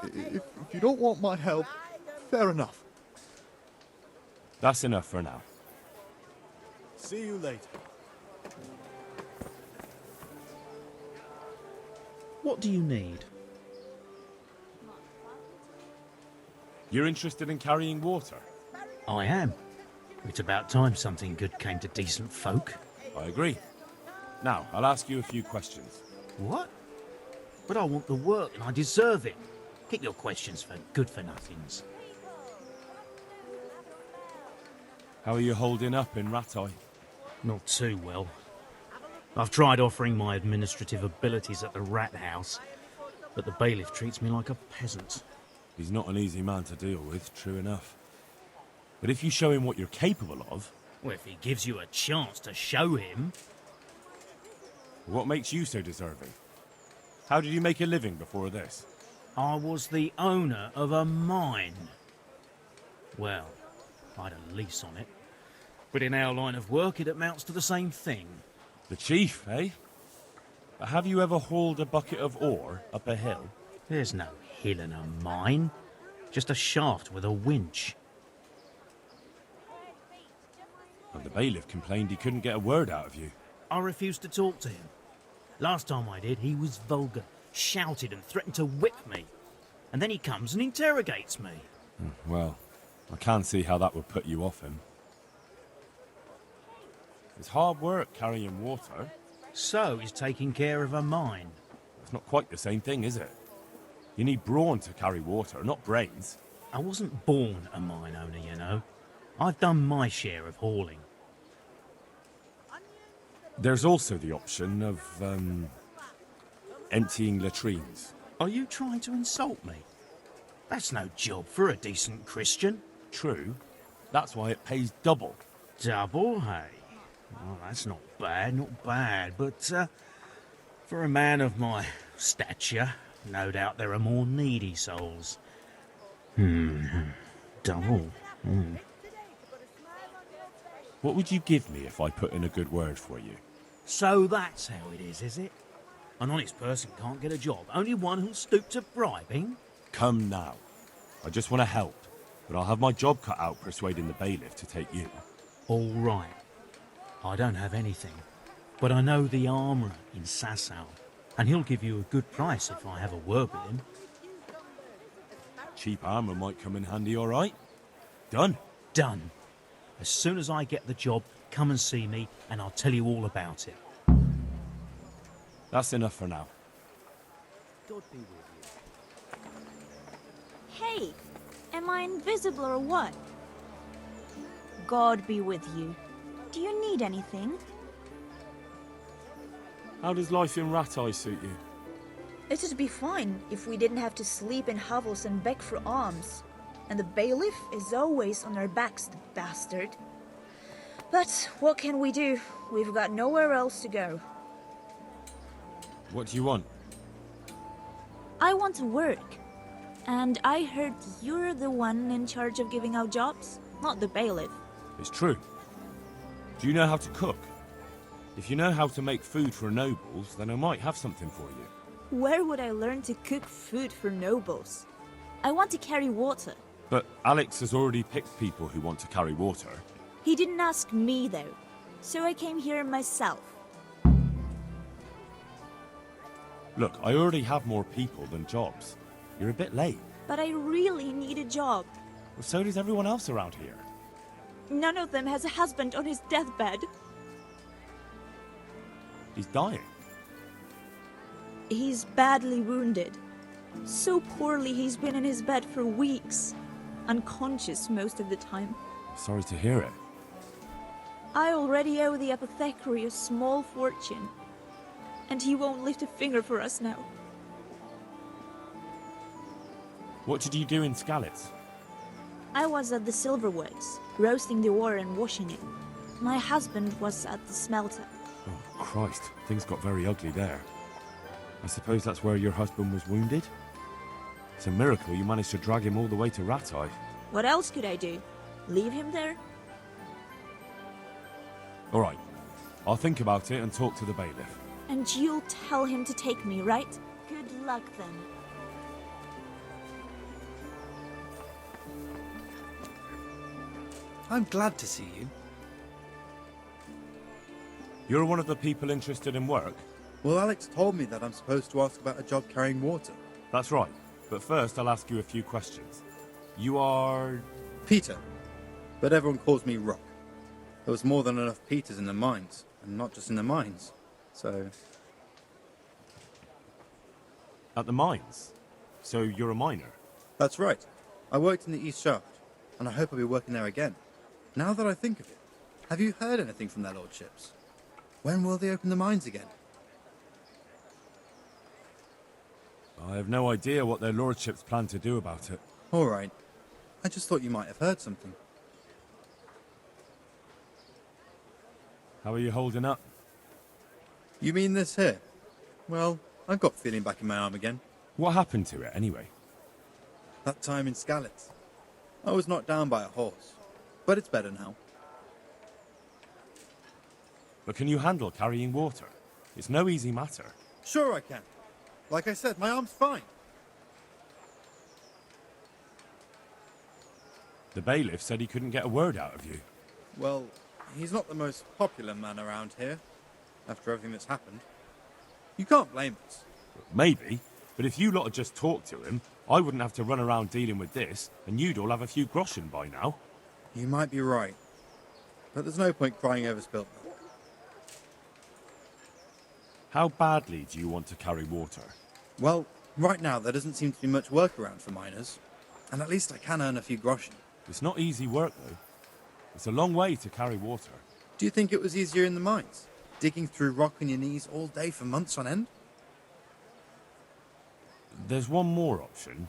If you don't want my help, fair enough. That's enough for now. See you later. What do you need? You're interested in carrying water? I am. It's about time something good came to decent folk. I agree. Now, I'll ask you a few questions. What? But I want the work and I deserve it. Keep your questions for good-for-nothings. How are you holding up in Rattay? Not too well. I've tried offering my administrative abilities at the rat house, but the bailiff treats me like a peasant. He's not an easy man to deal with, true enough. But if you show him what you're capable of... Well, if he gives you a chance to show him... What makes you so deserving? How did you make a living before this? I was the owner of a mine. Well, I had a lease on it. But in our line of work, it amounts to the same thing. The chief, eh? But have you ever hauled a bucket of ore up a hill? There's no hill in a mine. Just a shaft with a winch. And the bailiff complained he couldn't get a word out of you. I refused to talk to him. Last time I did, he was vulgar, shouted and threatened to whip me. And then he comes and interrogates me. Well, I can see how that would put you off him. It's hard work carrying water. So is taking care of a mine. It's not quite the same thing, is it? You need brawn to carry water, not brains. I wasn't born a mine owner, you know. I've done my share of hauling. There's also the option of, emptying latrines. Are you trying to insult me? That's no job for a decent Christian. True. That's why it pays double. Double, hey? Well, that's not bad, but, for a man of my stature, no doubt there are more needy souls. Double. What would you give me if I put in a good word for you? So that's how it is it? An honest person can't get a job, only one who'll stoop to bribing? Come now. I just want to help, but I'll have my job cut out persuading the bailiff to take you. All right. I don't have anything, but I know the armourer in Sasau, and he'll give you a good price if I have a word with him. Cheap armour might come in handy, all right? Done. Done. As soon as I get the job, come and see me, and I'll tell you all about it. That's enough for now. God be with you. Hey, am I invisible or what? God be with you. Do you need anything? How does life in Rattay suit you? It'd be fine if we didn't have to sleep in hovels and beg for alms. And the bailiff is always on our backs, the bastard. But what can we do? We've got nowhere else to go. What do you want? I want to work. And I heard you're the one in charge of giving out jobs, not the bailiff. It's true. Do you know how to cook? If you know how to make food for nobles, then I might have something for you. Where would I learn to cook food for nobles? I want to carry water. But Alex has already picked people who want to carry water. He didn't ask me, though. So I came here myself. Look, I already have more people than jobs. You're a bit late. But I really need a job. Well, so does everyone else around here. None of them has a husband on his deathbed. He's dying. He's badly wounded. So poorly he's been in his bed for weeks. Unconscious most of the time. Sorry to hear it. I already owe the apothecary a small fortune. And he won't lift a finger for us now. What did you do in Skalitz? I was at the Silverworks, roasting the ore and washing it. My husband was at the smelter. Oh, Christ. Things got very ugly there. I suppose that's where your husband was wounded? It's a miracle you managed to drag him all the way to Ratai. What else could I do? Leave him there? All right. I'll think about it and talk to the bailiff. And you'll tell him to take me, right? Good luck then. I'm glad to see you. You're one of the people interested in work? Well, Alex told me that I'm supposed to ask about a job carrying water. That's right. But first, I'll ask you a few questions. You are... Peter. But everyone calls me Rock. There was more than enough Peters in the mines. And not just in the mines. So... At the mines? So you're a miner? That's right. I worked in the East Shaft. And I hope I'll be working there again. Now that I think of it, have you heard anything from their lordships? When will they open the mines again? I have no idea what their lordships plan to do about it. All right. I just thought you might have heard something. How are you holding up? You mean this here? Well, I've got feeling back in my arm again. What happened to it, anyway? That time in Skalitz. I was knocked down by a horse. But it's better now. But can you handle carrying water? It's no easy matter. Sure I can. Like I said, my arm's fine. The bailiff said he couldn't get a word out of you. Well, he's not the most popular man around here, after everything that's happened. You can't blame us. Maybe, but if you lot had just talked to him, I wouldn't have to run around dealing with this, and you'd all have a few groschen by now. You might be right. But there's no point crying over spilt milk. How badly do you want to carry water? Well, right now there doesn't seem to be much work around for miners. And at least I can earn a few groschen. It's not easy work, though. It's a long way to carry water. Do you think it was easier in the mines? Digging through rock on your knees all day for months on end? There's one more option.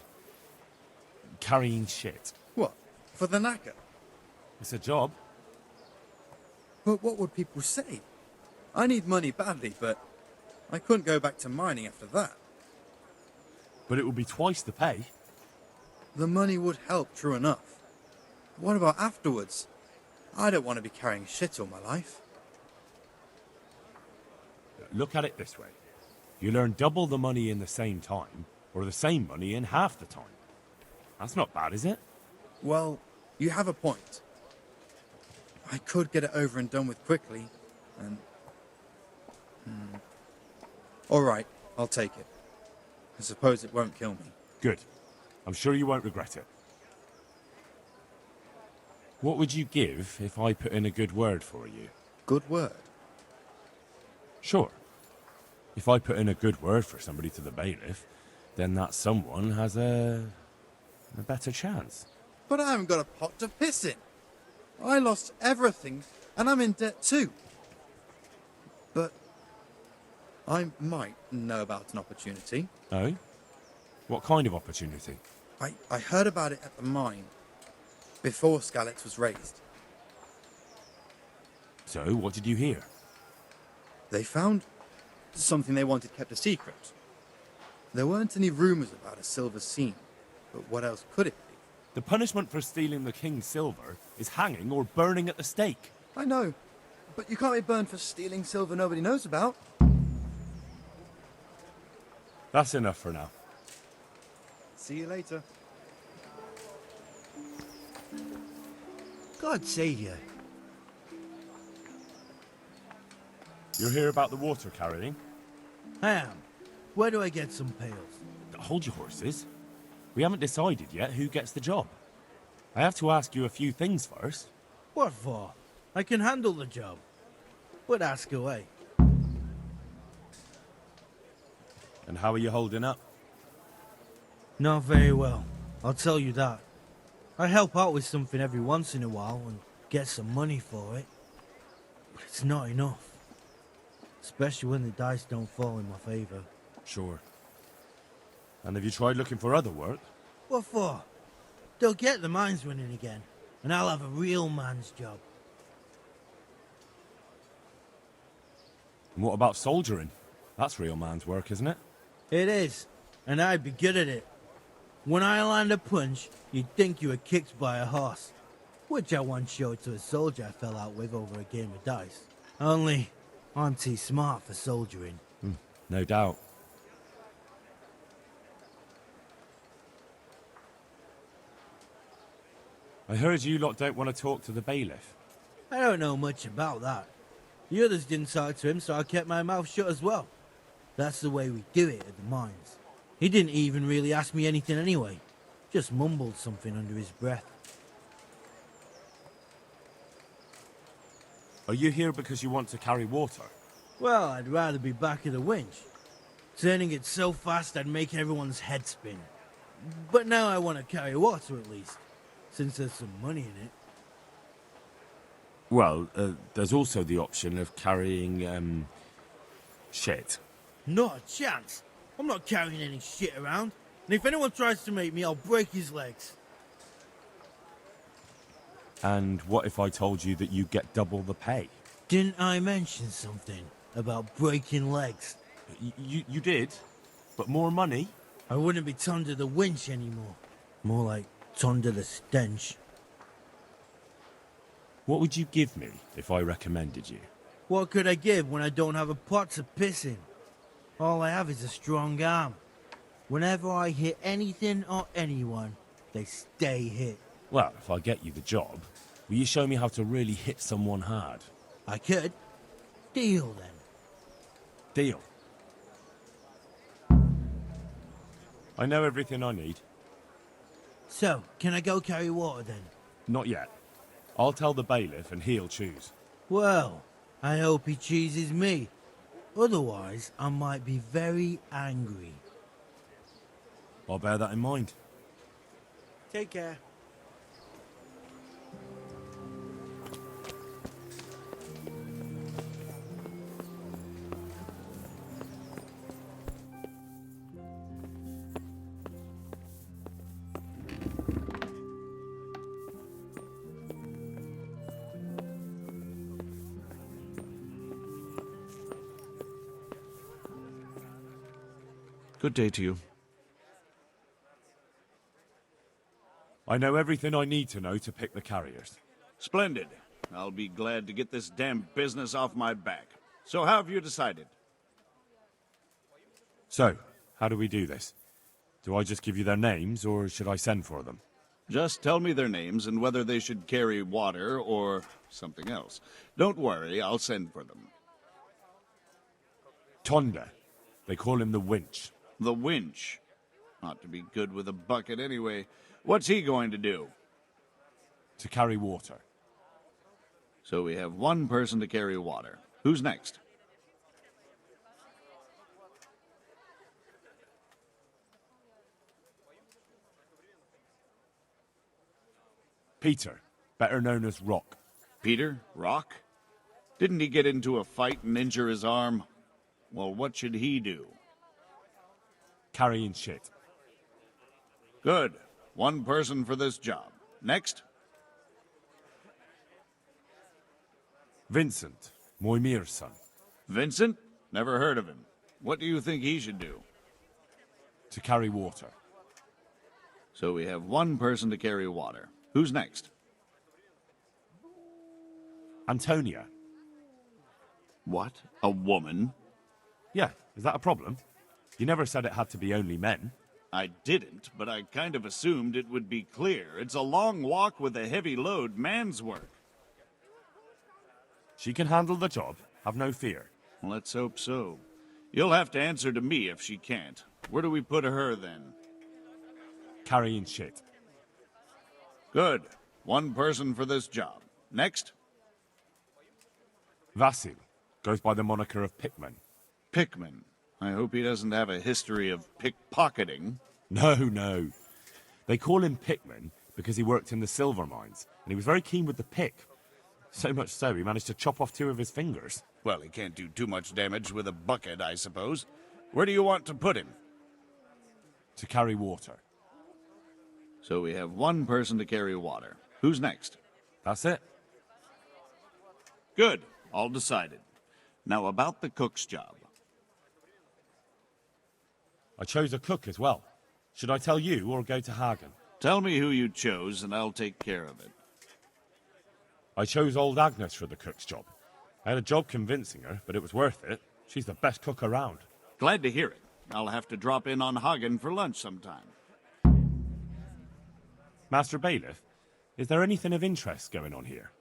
Carrying shit. What? For the knacker? It's a job. But what would people say? I need money badly, but I couldn't go back to mining after that. But it would be twice the pay. The money would help, true enough. What about afterwards? I don't want to be carrying shit all my life. Look at it this way. You'll earn double the money in the same time, or the same money in half the time. That's not bad, is it? Well, you have a point. I could get it over and done with quickly, and... All right, I'll take it. I suppose it won't kill me. Good. I'm sure you won't regret it. What would you give if I put in a good word for you? Good word? Sure. If I put in a good word for somebody to the bailiff, then that someone has a better chance. But I haven't got a pot to piss in. I lost everything, and I'm in debt too. But I might know about an opportunity. Oh? What kind of opportunity? I heard about it at the mine, before Skalitz was raised. So, what did you hear? They found something they wanted kept a secret. There weren't any rumours about a silver seam, but what else could it be? The punishment for stealing the king's silver is hanging or burning at the stake. I know, but you can't be burned for stealing silver nobody knows about. That's enough for now. See you later. God save you. You're here about the water carrying? I am. Where do I get some pails? Hold your horses. We haven't decided yet who gets the job. I have to ask you a few things first. What for? I can handle the job. But ask away. And how are you holding up? Not very well, I'll tell you that. I help out with something every once in a while and get some money for it. But it's not enough. Especially when the dice don't fall in my favor. Sure. And have you tried looking for other work? What for? They'll get the mines running again, and I'll have a real man's job. And what about soldiering? That's real man's work, isn't it? It is, and I'd be good at it. When I land a punch, you'd think you were kicked by a horse. Which I once showed to a soldier I fell out with over a game of dice. Only, I'm too smart for soldiering. No doubt. I heard you lot don't want to talk to the bailiff. I don't know much about that. The others didn't talk to him, so I kept my mouth shut as well. That's the way we do it at the mines. He didn't even really ask me anything anyway. Just mumbled something under his breath. Are you here because you want to carry water? Well, I'd rather be back at the winch. Turning it so fast I'd make everyone's head spin. But now I want to carry water at least, since there's some money in it. Well, there's also the option of carrying, shit. Not a chance. I'm not carrying any shit around. And if anyone tries to make me, I'll break his legs. And what if I told you that you get double the pay? Didn't I mention something about breaking legs? You did? But more money? I wouldn't be under the winch anymore. More like under the stench. What would you give me if I recommended you? What could I give when I don't have a pot to piss in? All I have is a strong arm. Whenever I hit anything or anyone, they stay hit. Well, if I get you the job, will you show me how to really hit someone hard? I could. Deal, then. Deal. I know everything I need. So, can I go carry water, then? Not yet. I'll tell the bailiff and he'll choose. Well, I hope he chooses me. Otherwise, I might be very angry. I'll bear that in mind. Take care. Good day to you. I know everything I need to know to pick the carriers. Splendid. I'll be glad to get this damn business off my back. So how have you decided? So, how do we do this? Do I just give you their names, or should I send for them? Just tell me their names and whether they should carry water or something else. Don't worry, I'll send for them. Tonda. They call him the Winch. The Winch. Ought to be good with a bucket anyway. What's he going to do? To carry water. So we have one person to carry water. Who's next? Peter, better known as Rock. Peter? Rock? Didn't he get into a fight and injure his arm? Well, what should he do? Carrying shit. Good. One person for this job. Next? Vincent, Moimir's son. Vincent? Never heard of him. What do you think he should do? To carry water. So we have one person to carry water. Who's next? Antonia. What? A woman? Yeah, is that a problem? You never said it had to be only men. I didn't, but I kind of assumed it would be clear. It's a long walk with a heavy load, man's work. She can handle the job, have no fear. Let's hope so. You'll have to answer to me if she can't. Where do we put her, then? Carrying shit. Good. One person for this job. Next? Vasil goes by the moniker of Pickman. Pickman. I hope he doesn't have a history of pickpocketing. No, no. They call him Pickman because he worked in the silver mines, and he was very keen with the pick. So much so, he managed to chop off 2 of his fingers. Well, he can't do too much damage with a bucket, I suppose. Where do you want to put him? To carry water. So we have one person to carry water. Who's next? That's it. Good. All decided. Now about the cook's job. I chose a cook as well. Should I tell you or go to Hagen? Tell me who you chose and I'll take care of it. I chose old Agnes for the cook's job. I had a job convincing her, but it was worth it. She's the best cook around. Glad to hear it. I'll have to drop in on Hagen for lunch sometime. Master Bailiff, is there anything of interest going on here?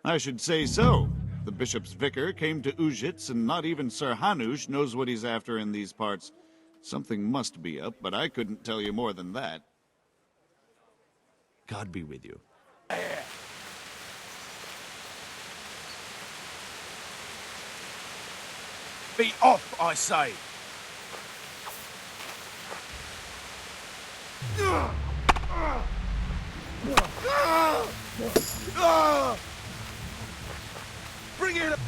I should say so. The bishop's vicar came to Ujits, and not even Sir Hanush knows what he's after in these parts. Something must be up, but I couldn't tell you more than that. God be with you. Be off, I say! Bring it!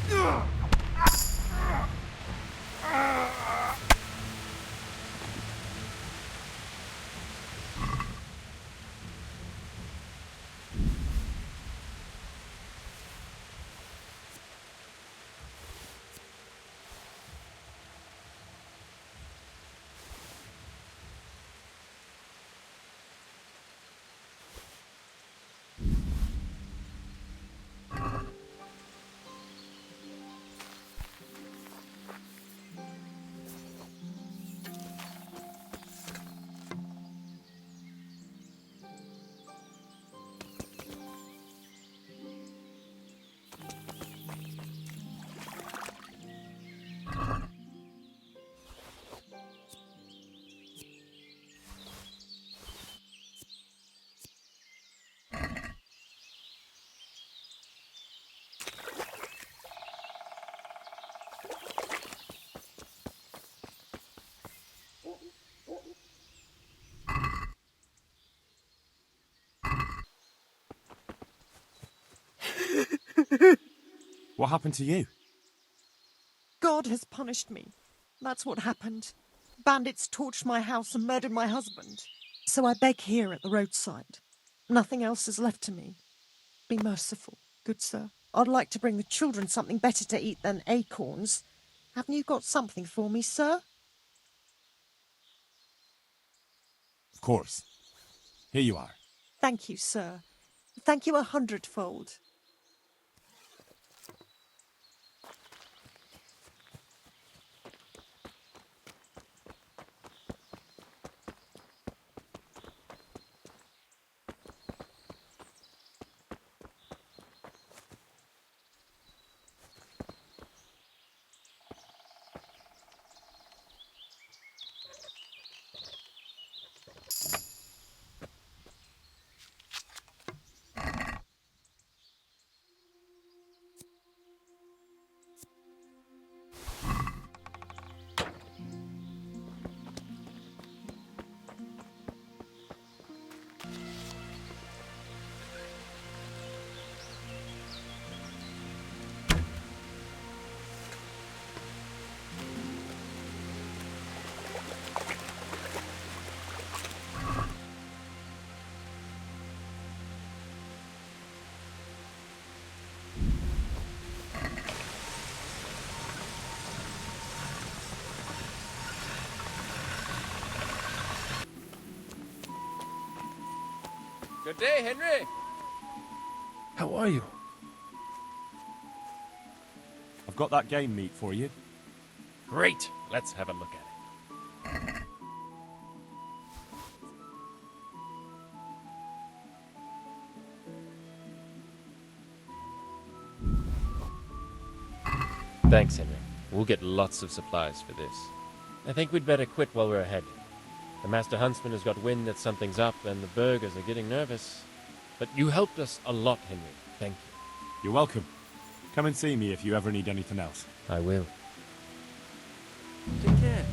What happened to you? God has punished me. That's what happened. Bandits torched my house and murdered my husband. So I beg here at the roadside. Nothing else is left to me. Be merciful, good sir. I'd like to bring the children something better to eat than acorns. Haven't you got something for me, sir? Of course. Here you are. Thank you, sir. Thank you 100-fold. Good day, Henry. How are you? I've got that game meat for you. Great. Let's have a look at it. Thanks, Henry. We'll get lots of supplies for this. I think we'd better quit while we're ahead. The Master Huntsman has got wind that something's up, and the burghers are getting nervous. But you helped us a lot, Henry. Thank you. You're welcome. Come and see me if you ever need anything else. I will. Take care.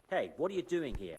Hey, what are you doing here?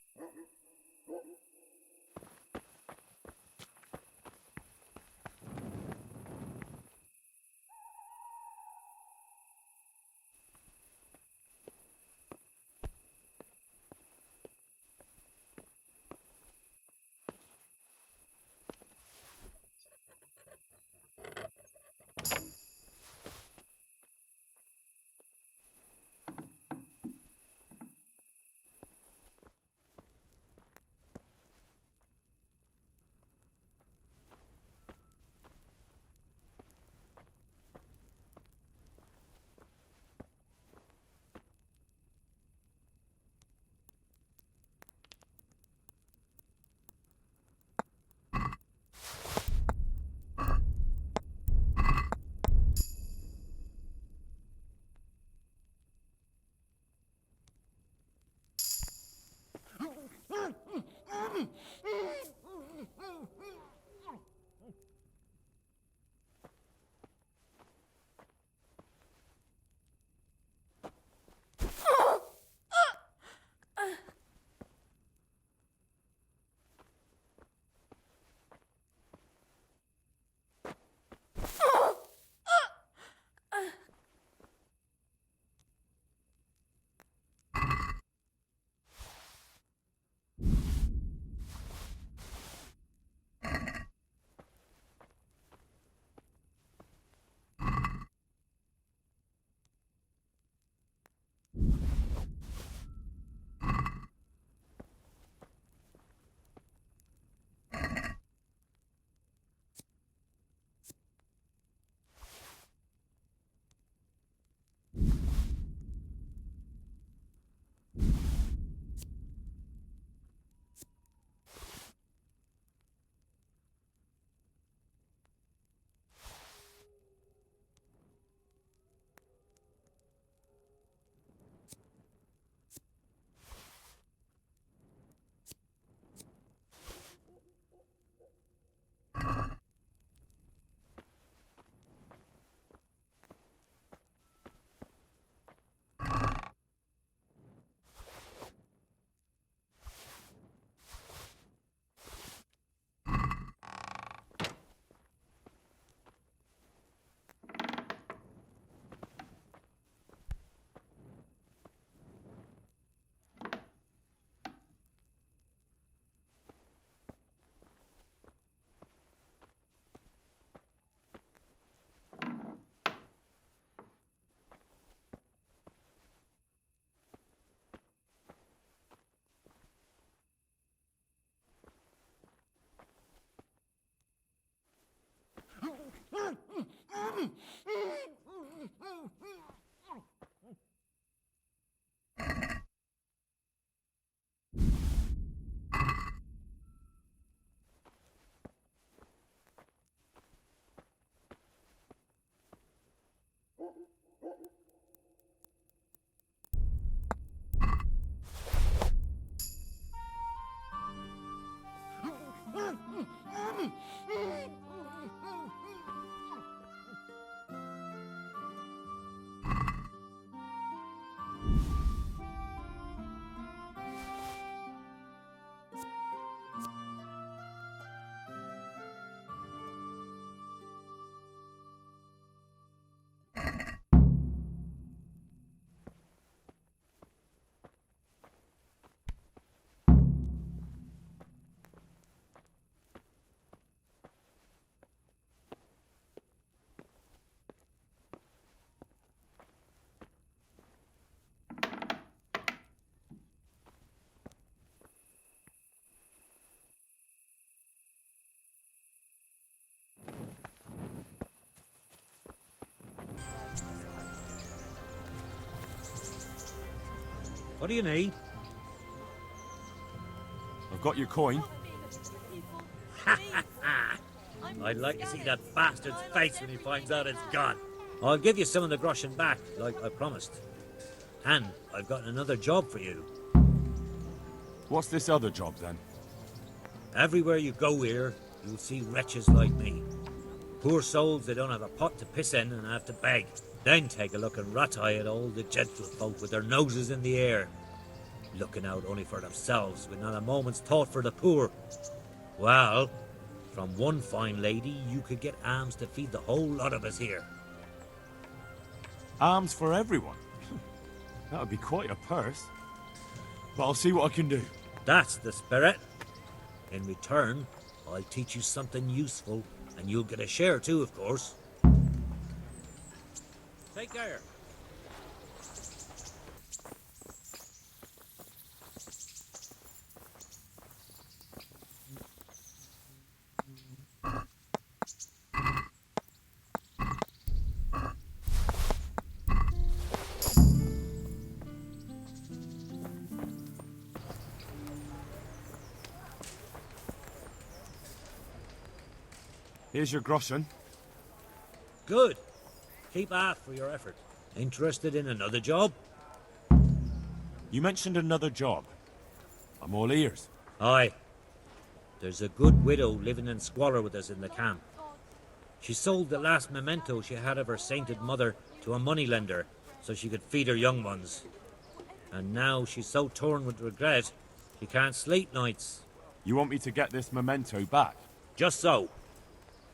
What do you need? I've got your coin. I'd like to see that bastard's face when he finds out it's gone. I'll give you some of the groschen back, like I promised. And I've got another job for you. What's this other job, then? Everywhere you go here, you'll see wretches like me. Poor souls that don't have a pot to piss in and have to beg. Then take a look and rat-eye at all the gentlefolk with their noses in the air. looking out only for themselves with not a moment's thought for the poor. Well, from one fine lady, you could get alms to feed the whole lot of us here. Arms for everyone? That would be quite a purse. But I'll see what I can do. That's the spirit. In return, I'll teach you something useful, and you'll get a share too, of course. Take care. Here's your groschen. Good. Keep half for your effort. Interested in another job? You mentioned another job. I'm all ears. Aye. There's a good widow living in squalor with us in the camp. She sold the last memento she had of her sainted mother to a moneylender so she could feed her young ones. And now she's so torn with regret, she can't sleep nights. You want me to get this memento back? Just so.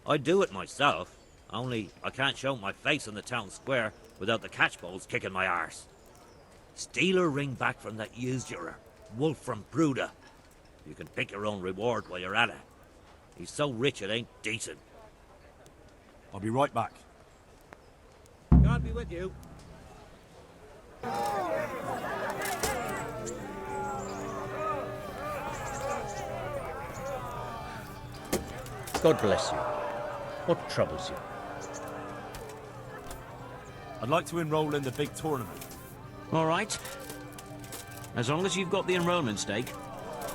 I'd do it myself, only I can't show my face on the town square without the catchpoles kicking my arse. Steal her ring back from that usurer, Wolf from Bruda. You can pick your own reward while you're at it. He's so rich it ain't decent. I'll be right back. God be with you. God bless you. What troubles you? I'd like to enroll in the big tournament. All right. As long as you've got the enrollment stake,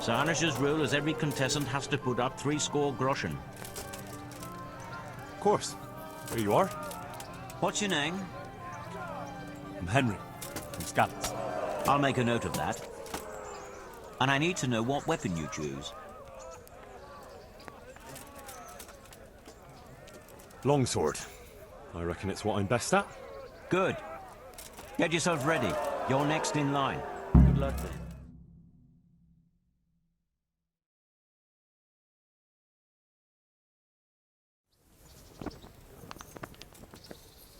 Sarnish's rule is every contestant has to put up 3 score groschen. Of course. Here you are. What's your name? I'm Henry, from Scallops. I'll make a note of that. And I need to know what weapon you choose. Longsword. I reckon it's what I'm best at. Good. Get yourself ready. You're next in line. Good luck then.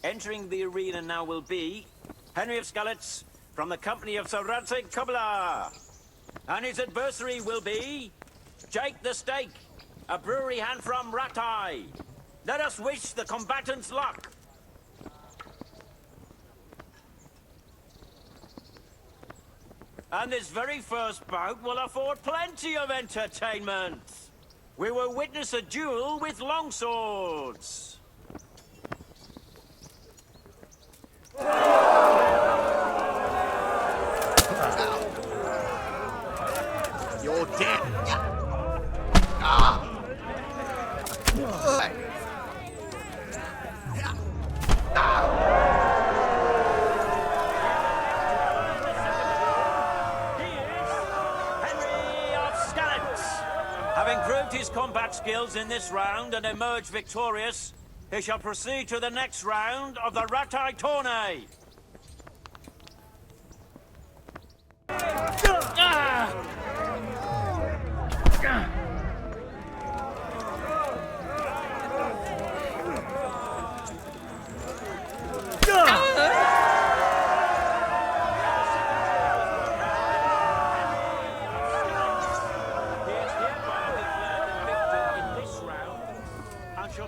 Entering the arena now will be Henry of Scallops from the company of Sir Radzik Kubla. And his adversary will be Jake the Stake, a brewery hand from Ratai. Let us wish the combatants luck. And this very first bout will afford plenty of entertainment. We will witness a duel with longswords. You're dead. Having proved his combat skills in this round and emerged victorious, he shall proceed to the next round of the Ratai Tourney.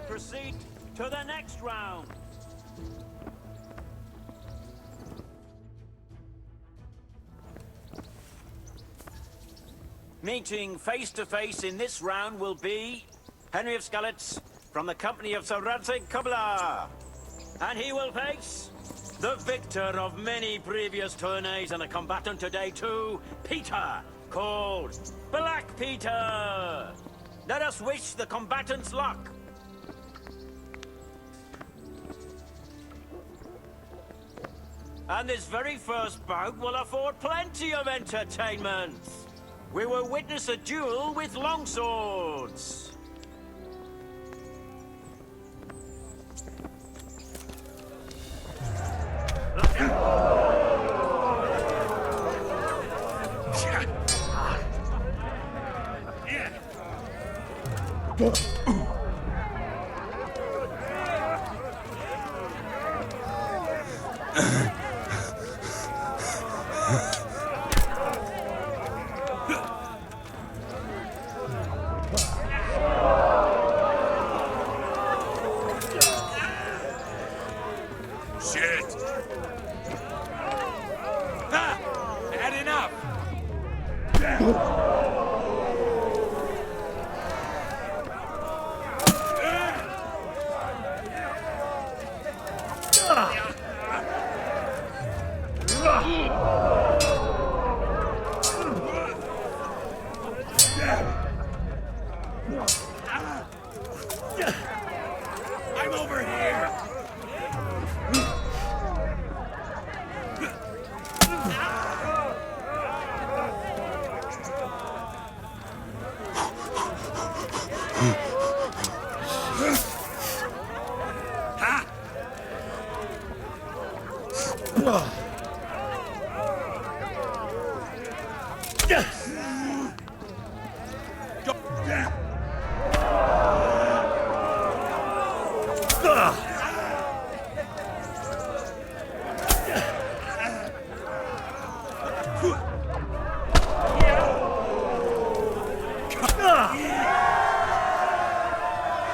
Proceed to the next round. Meeting face to face in this round will be Henry of Scallops from the company of Sir Radzik Kubla. And he will face the victor of many previous tourneys and a combatant today too, Peter, called Black Peter. Let us wish the combatants luck. And this very first bout will afford plenty of entertainment. We will witness a duel with longswords. Shit! Ha! Had enough! I'm over here!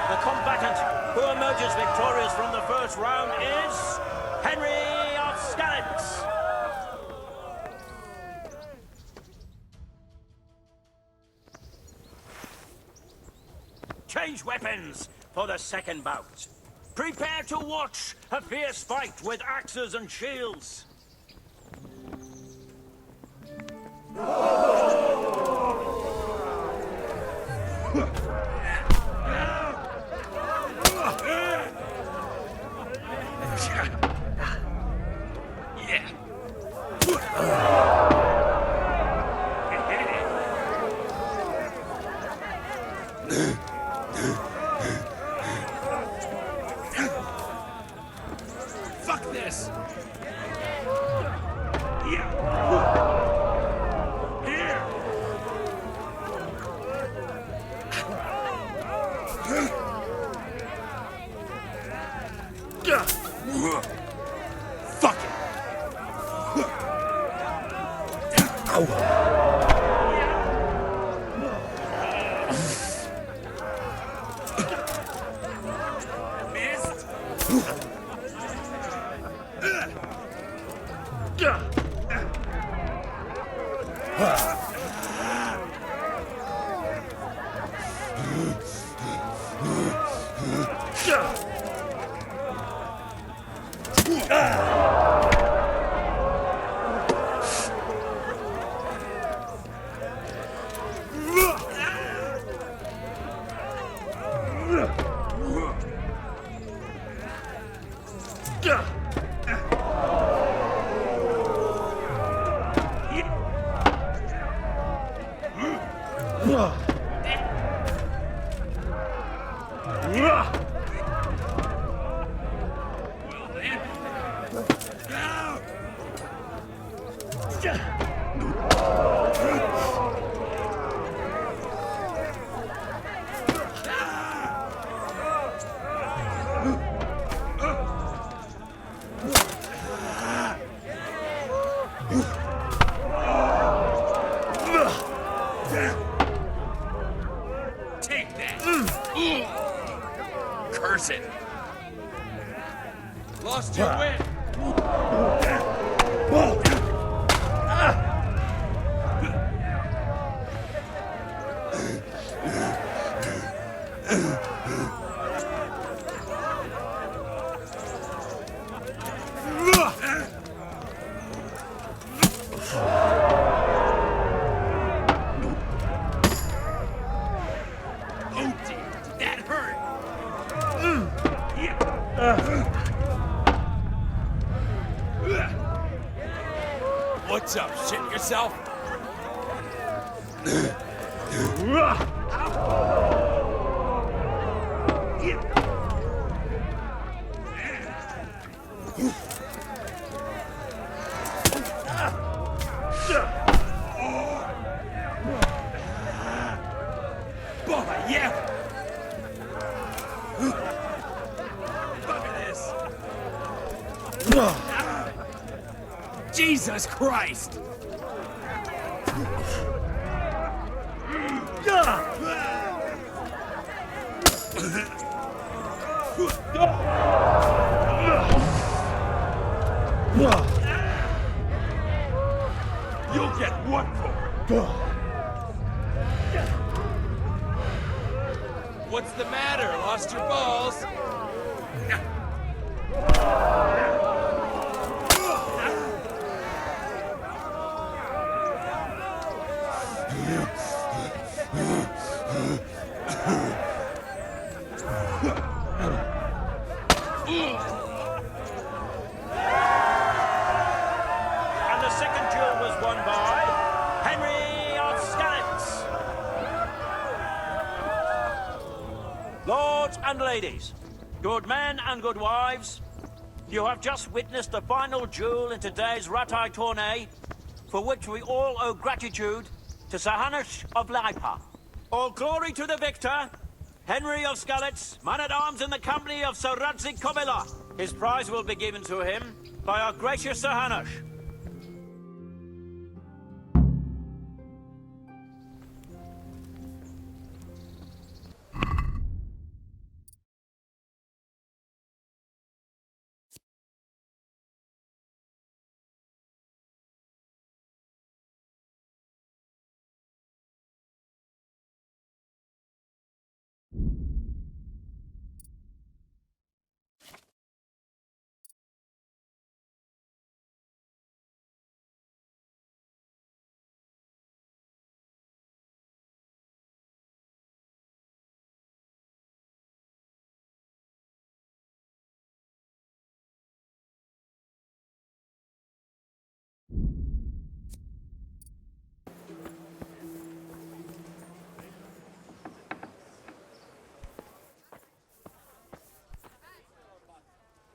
The combatant who emerges victorious from the first round is Henry of Skalitz. Change weapons for the second bout. Prepare to watch a fierce fight with axes and shields. Fuck this! Here! Fuck it! Missed! Take that! Curse it! Lost your wit! Oh dear, did that hurt? What's up, shit yourself? Boy, yeah! Jesus Christ! You'll get what for? What's the matter? Lost your balls? And the second duel was won by Henry of Skalitz. Lords and ladies, good men and good wives, you have just witnessed the final duel in today's Ratai tourney, for which we all owe gratitude to Sir Hanush of Laipa. All glory to the victor, Henry of Skalitz, man-at-arms in the company of Sir Radzik Kobila. His prize will be given to him by our gracious Sir Hanush.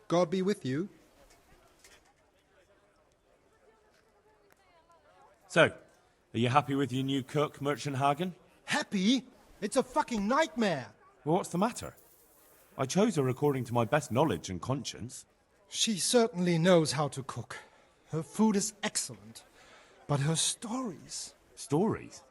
God be with you. So, are you happy with your new cook, Merchant Hagen? Happy? It's a fucking nightmare. Well, what's the matter? I chose her according to my best knowledge and conscience. She certainly knows how to cook. Her food is excellent. But her stories... Stories?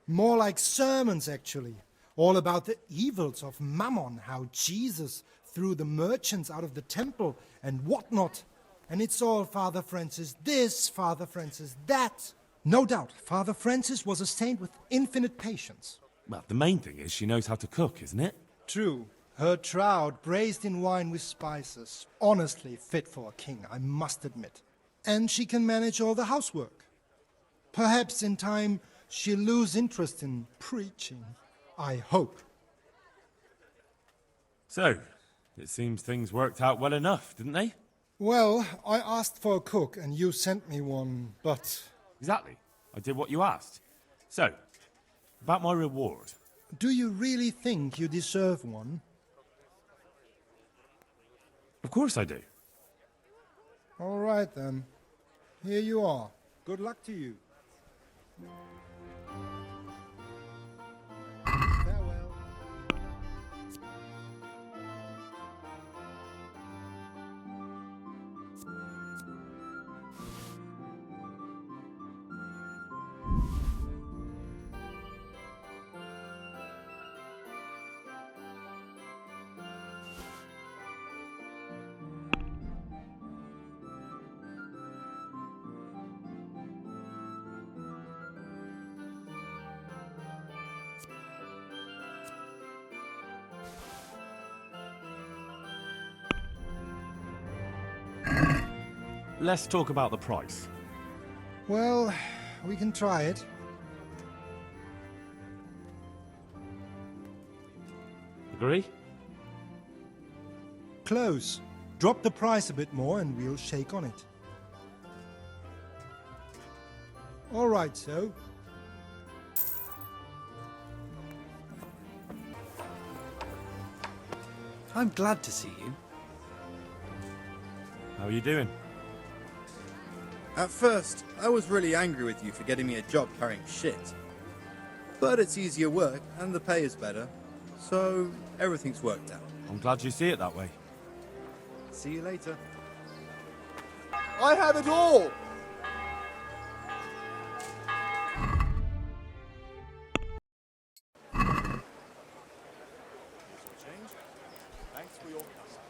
More like sermons, actually. All about the evils of Mammon, how Jesus threw the merchants out of the temple and whatnot. And it's all Father Francis this, Father Francis that. No doubt, Father Francis was a saint with infinite patience. Well, the main thing is she knows how to cook, isn't it? True. Her trout braised in wine with spices. Honestly fit for a king, I must admit. And she can manage all the housework. Perhaps in time she'll lose interest in preaching. I hope. So, it seems things worked out well enough, didn't they? Well, I asked for a cook and you sent me one, but... Exactly. I did what you asked. So, about my reward. Do you really think you deserve one? Of course I do. All right, then. Here you are. Good luck to you. Farewell. Let's talk about the price. Well, we can try it. Agree? Close. Drop the price a bit more and we'll shake on it. All right, so. I'm glad to see you. How are you doing? At first, I was really angry with you for getting me a job carrying shit. But it's easier work and the pay is better, so everything's worked out. I'm glad you see it that way. See you later. I have it all! Thanks for your custom.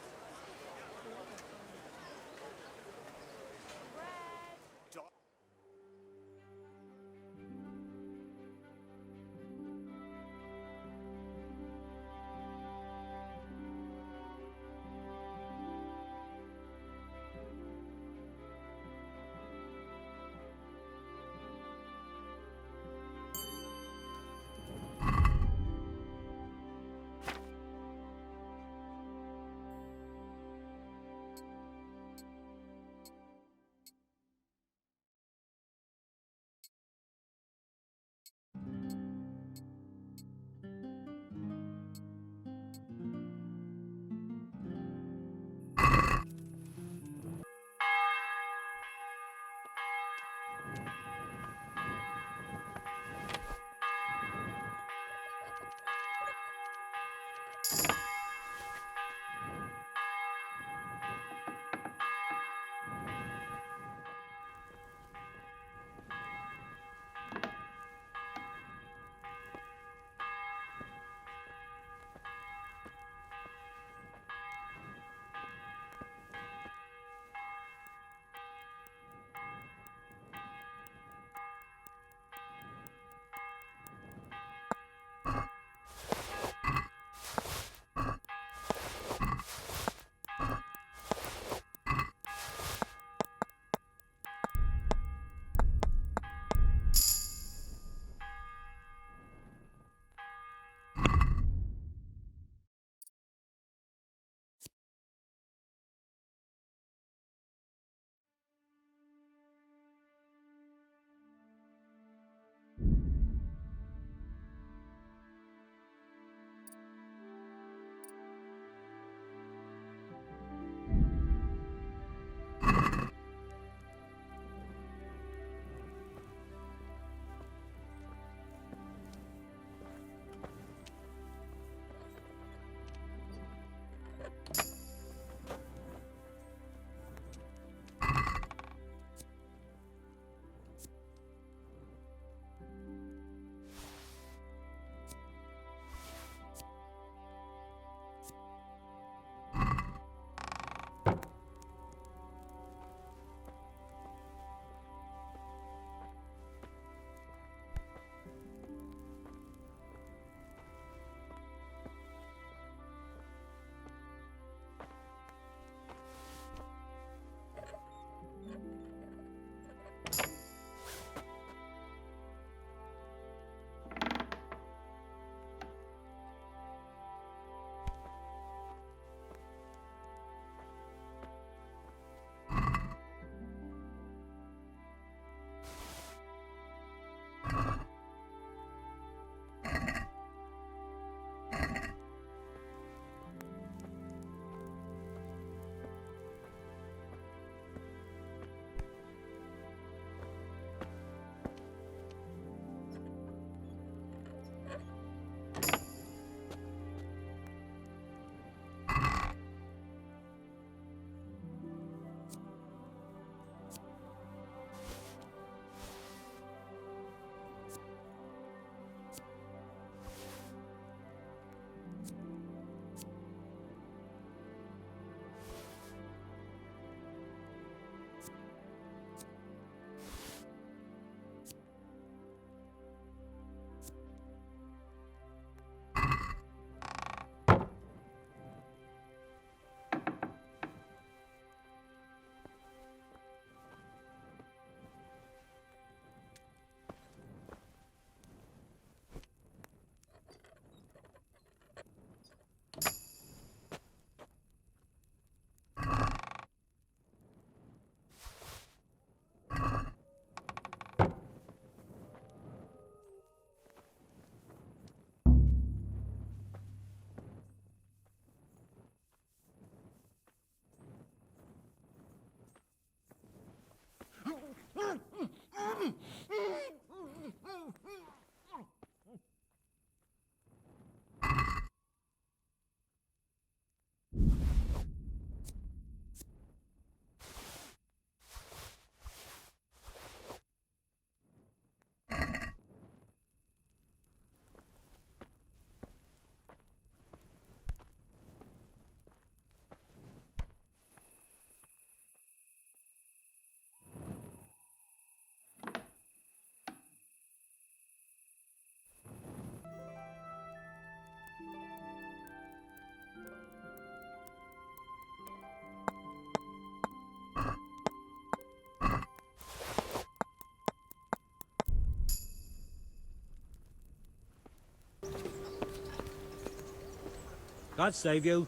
God save you.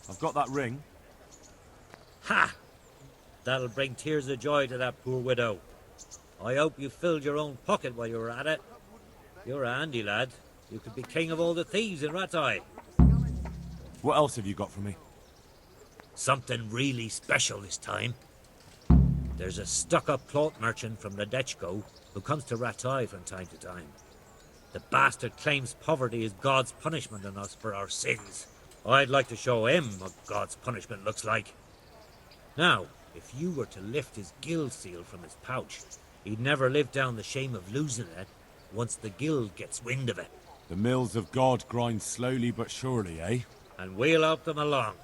I've got that ring. Ha! That'll bring tears of joy to that poor widow. I hope you filled your own pocket while you were at it. You're a handy lad. You could be king of all the thieves in Rattay. What else have you got for me? Something really special this time. There's a stuck-up cloth merchant from Ledechko who comes to Rattay from time to time. The bastard claims poverty is God's punishment on us for our sins. I'd like to show him what God's punishment looks like. Now, if you were to lift his guild seal from his pouch, he'd never live down the shame of losing it once the guild gets wind of it. The mills of God grind slowly but surely, eh? And we'll help them along.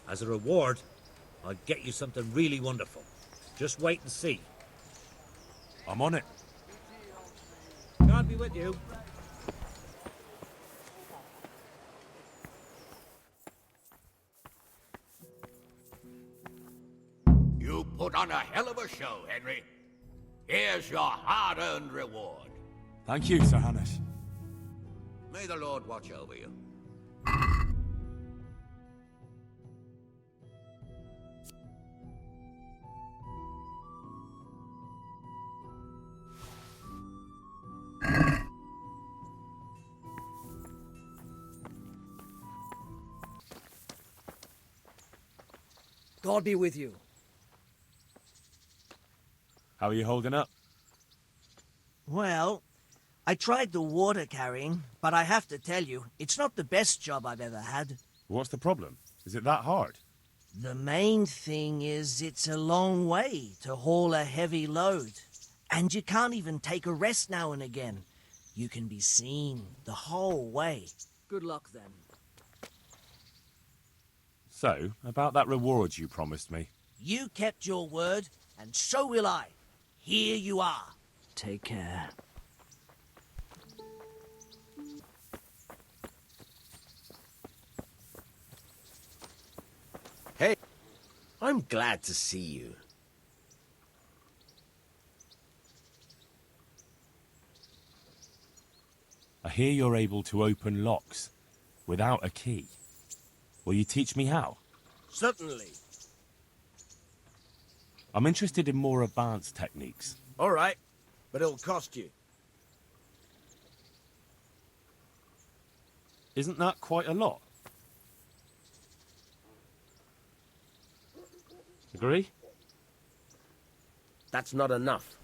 As a reward, I'll get you something really wonderful. Just wait and see. I'm on it. God be with you. You put on a hell of a show, Henry. Here's your hard-earned reward. Thank you, Sir Hannes. May the Lord watch over you. God be with you. How are you holding up? Well, I tried the water carrying, but I have to tell you, it's not the best job I've ever had. What's the problem? Is it that hard? The main thing is it's a long way to haul a heavy load. And you can't even take a rest now and again. You can be seen the whole way. Good luck then. So, about that reward you promised me. You kept your word, and so will I. Here you are. Take care. Hey, I'm glad to see you. I hear you're able to open locks without a key. Will you teach me how? Certainly. I'm interested in more advanced techniques. All right, but it'll cost you. Isn't that quite a lot? Agree? That's not enough.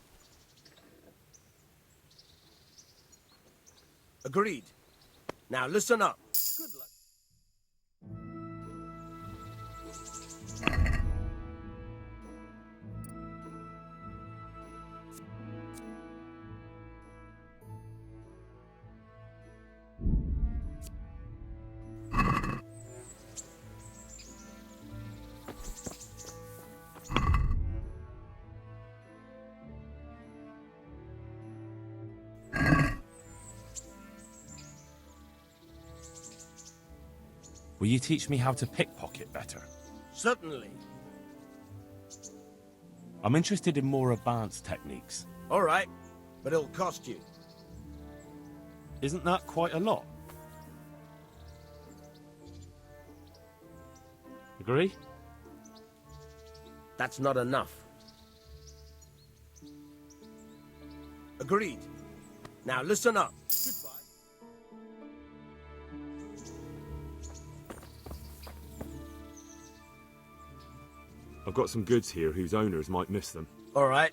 Agreed. Now listen up. Good luck. Will you teach me how to pickpocket better? Certainly. I'm interested in more advanced techniques. All right, but it'll cost you. Isn't that quite a lot? Agree? That's not enough. Agreed. Now listen up. Goodbye. I've got some goods here whose owners might miss them. All right.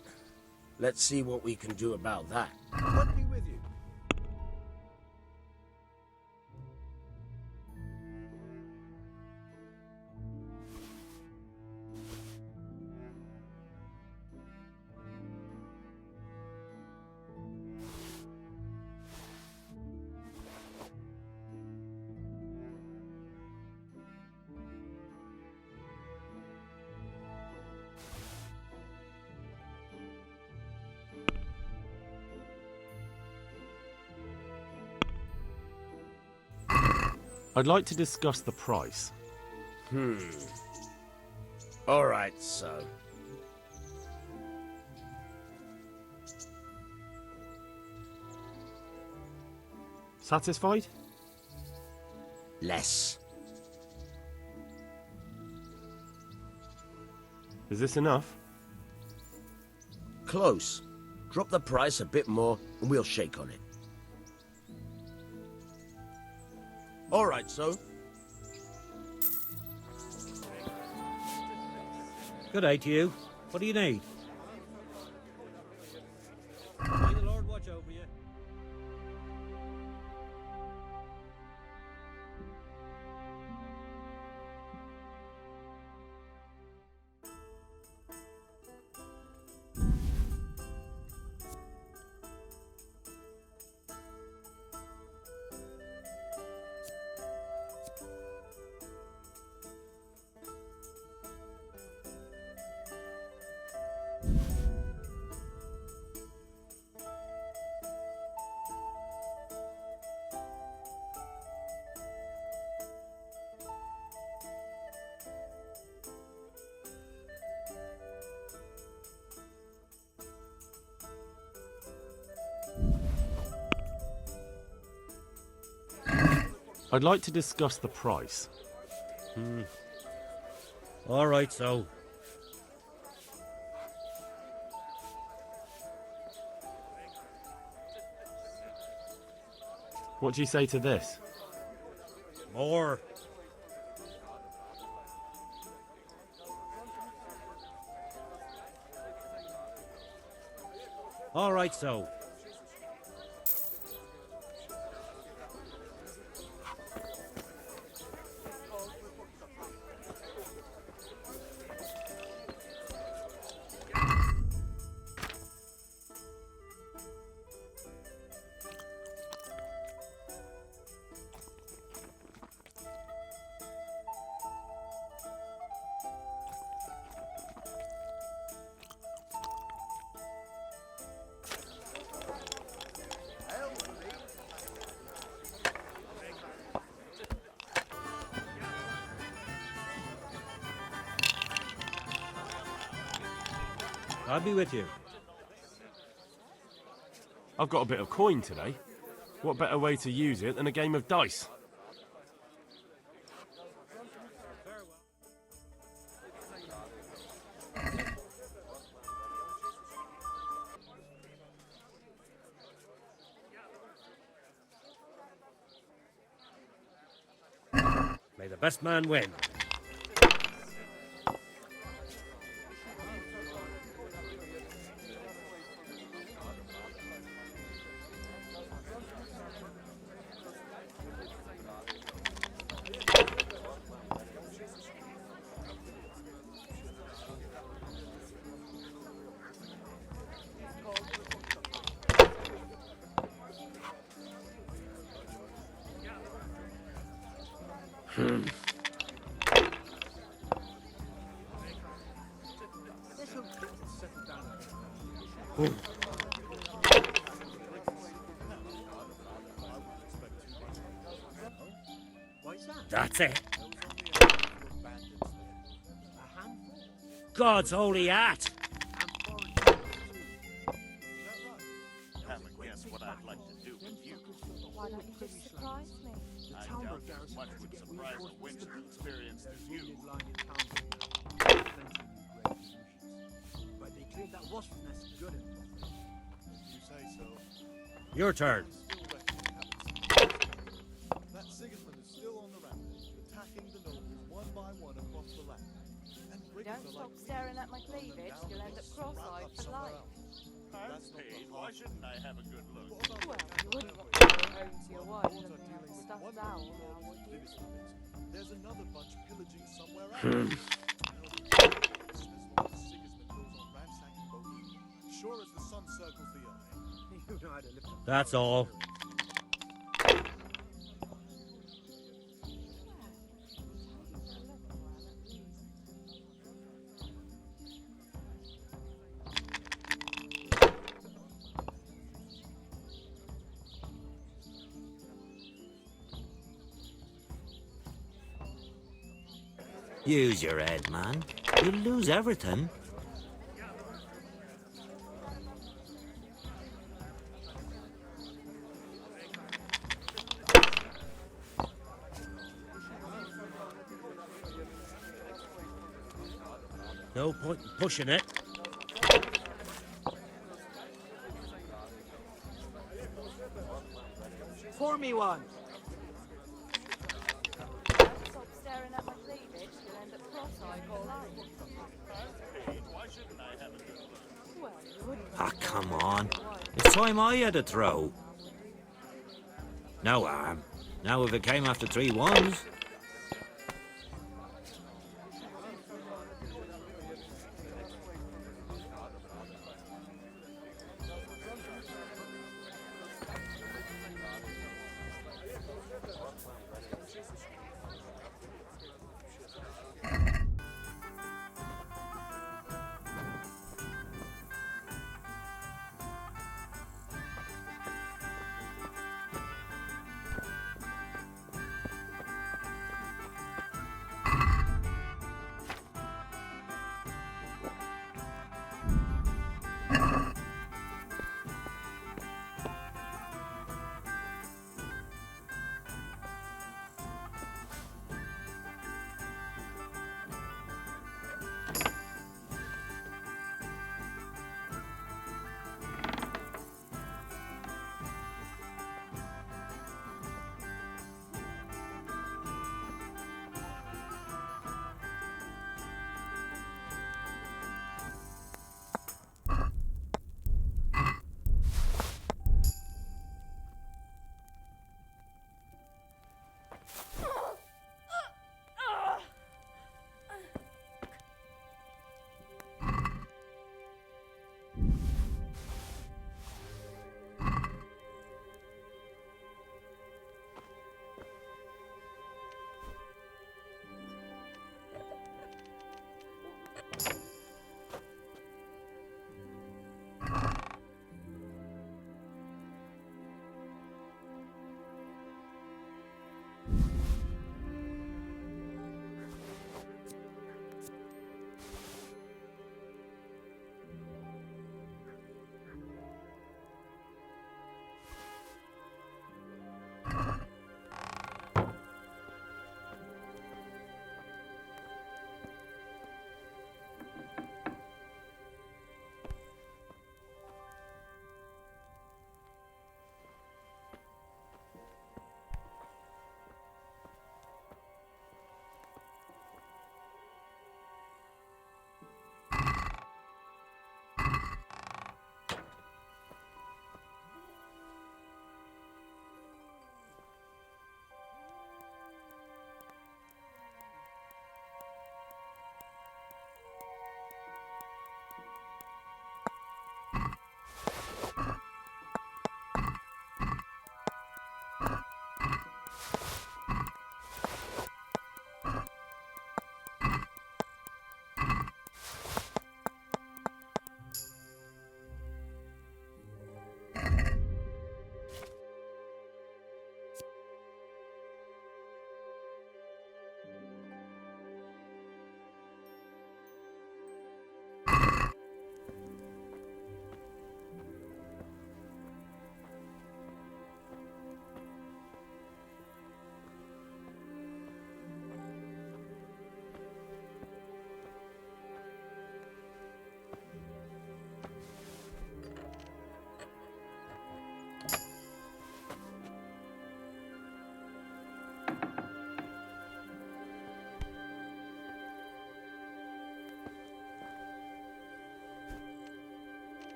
Let's see what we can do about that. God be with you. I'd like to discuss the price. All right, so. Satisfied? Less. Is this enough? Close. Drop the price a bit more, and we'll shake on it. All right, so. Good day to you. What do you need? May the Lord watch over you. I'd like to discuss the price. All right, so. What do you say to this? More. All right, so. I'll be with you. I've got a bit of coin today. What better way to use it than a game of dice? May the best man win. That's it. God's holy hat. Have a guess what I'd like to do with you. Why don't you just surprise me? I doubt as much would surprise a wench as experienced as you. But they claim that wasp's nest is good. You say so. Your turn. That Sigismund is still on the rampage, attacking the nobles one by one across the land. And You don't stop staring at my cleavage, you'll end up cross-eyed for life. I'm paid. Why shouldn't I have a good look? Well, you wouldn't want to go home to your wife looking like a stuffed owl now, would you? There's another bunch pillaging somewhere Hmm. else. Sigismund goes on ransacking Bohemia, sure as the sun circles the eye. That's all. Use your head, man. You'll lose everything. No point in pushing it. Pour me one. Stop staring at my cleavage, you'll end up cross-eyed all night. Well, you wouldn't. Ah, come on. It's time I had a throw. No harm. Now if it came after 3 ones.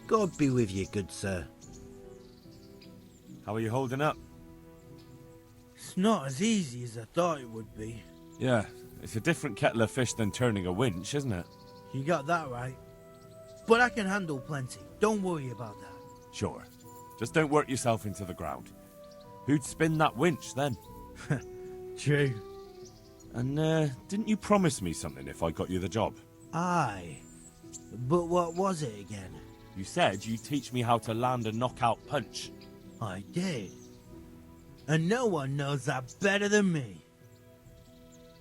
God be with you, good sir. How are you holding up? It's not as easy as I thought it would be. Yeah, it's a different kettle of fish than turning a winch, isn't it? You got that right. But I can handle plenty. Don't worry about that. Sure. Just don't work yourself into the ground. Who'd spin that winch then? True. And didn't you promise me something if I got you the job? Aye. But what was it again? You said you'd teach me how to land a knockout punch. I did. And no one knows that better than me.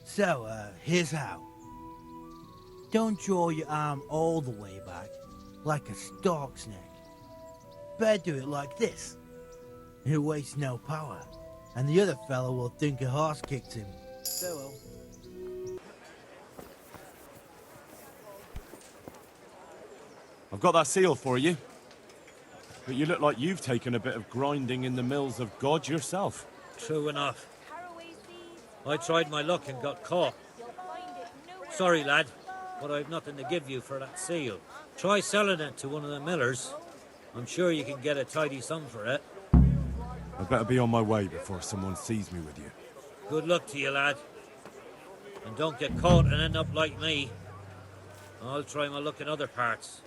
So, here's how. Don't draw your arm all the way back, like a stork's neck. Better do it like this. It wastes no power, and the other fellow will think a horse kicked him. Farewell. I've got that seal for you. But you look like you've taken a bit of grinding in the mills of God yourself. True enough. I tried my luck and got caught. Sorry, lad, but I've nothing to give you for that seal. Try selling it to one of the millers. I'm sure you can get a tidy sum for it. I better be on my way before someone sees me with you. Good luck to you, lad. And don't get caught and end up like me. I'll try my luck in other parts.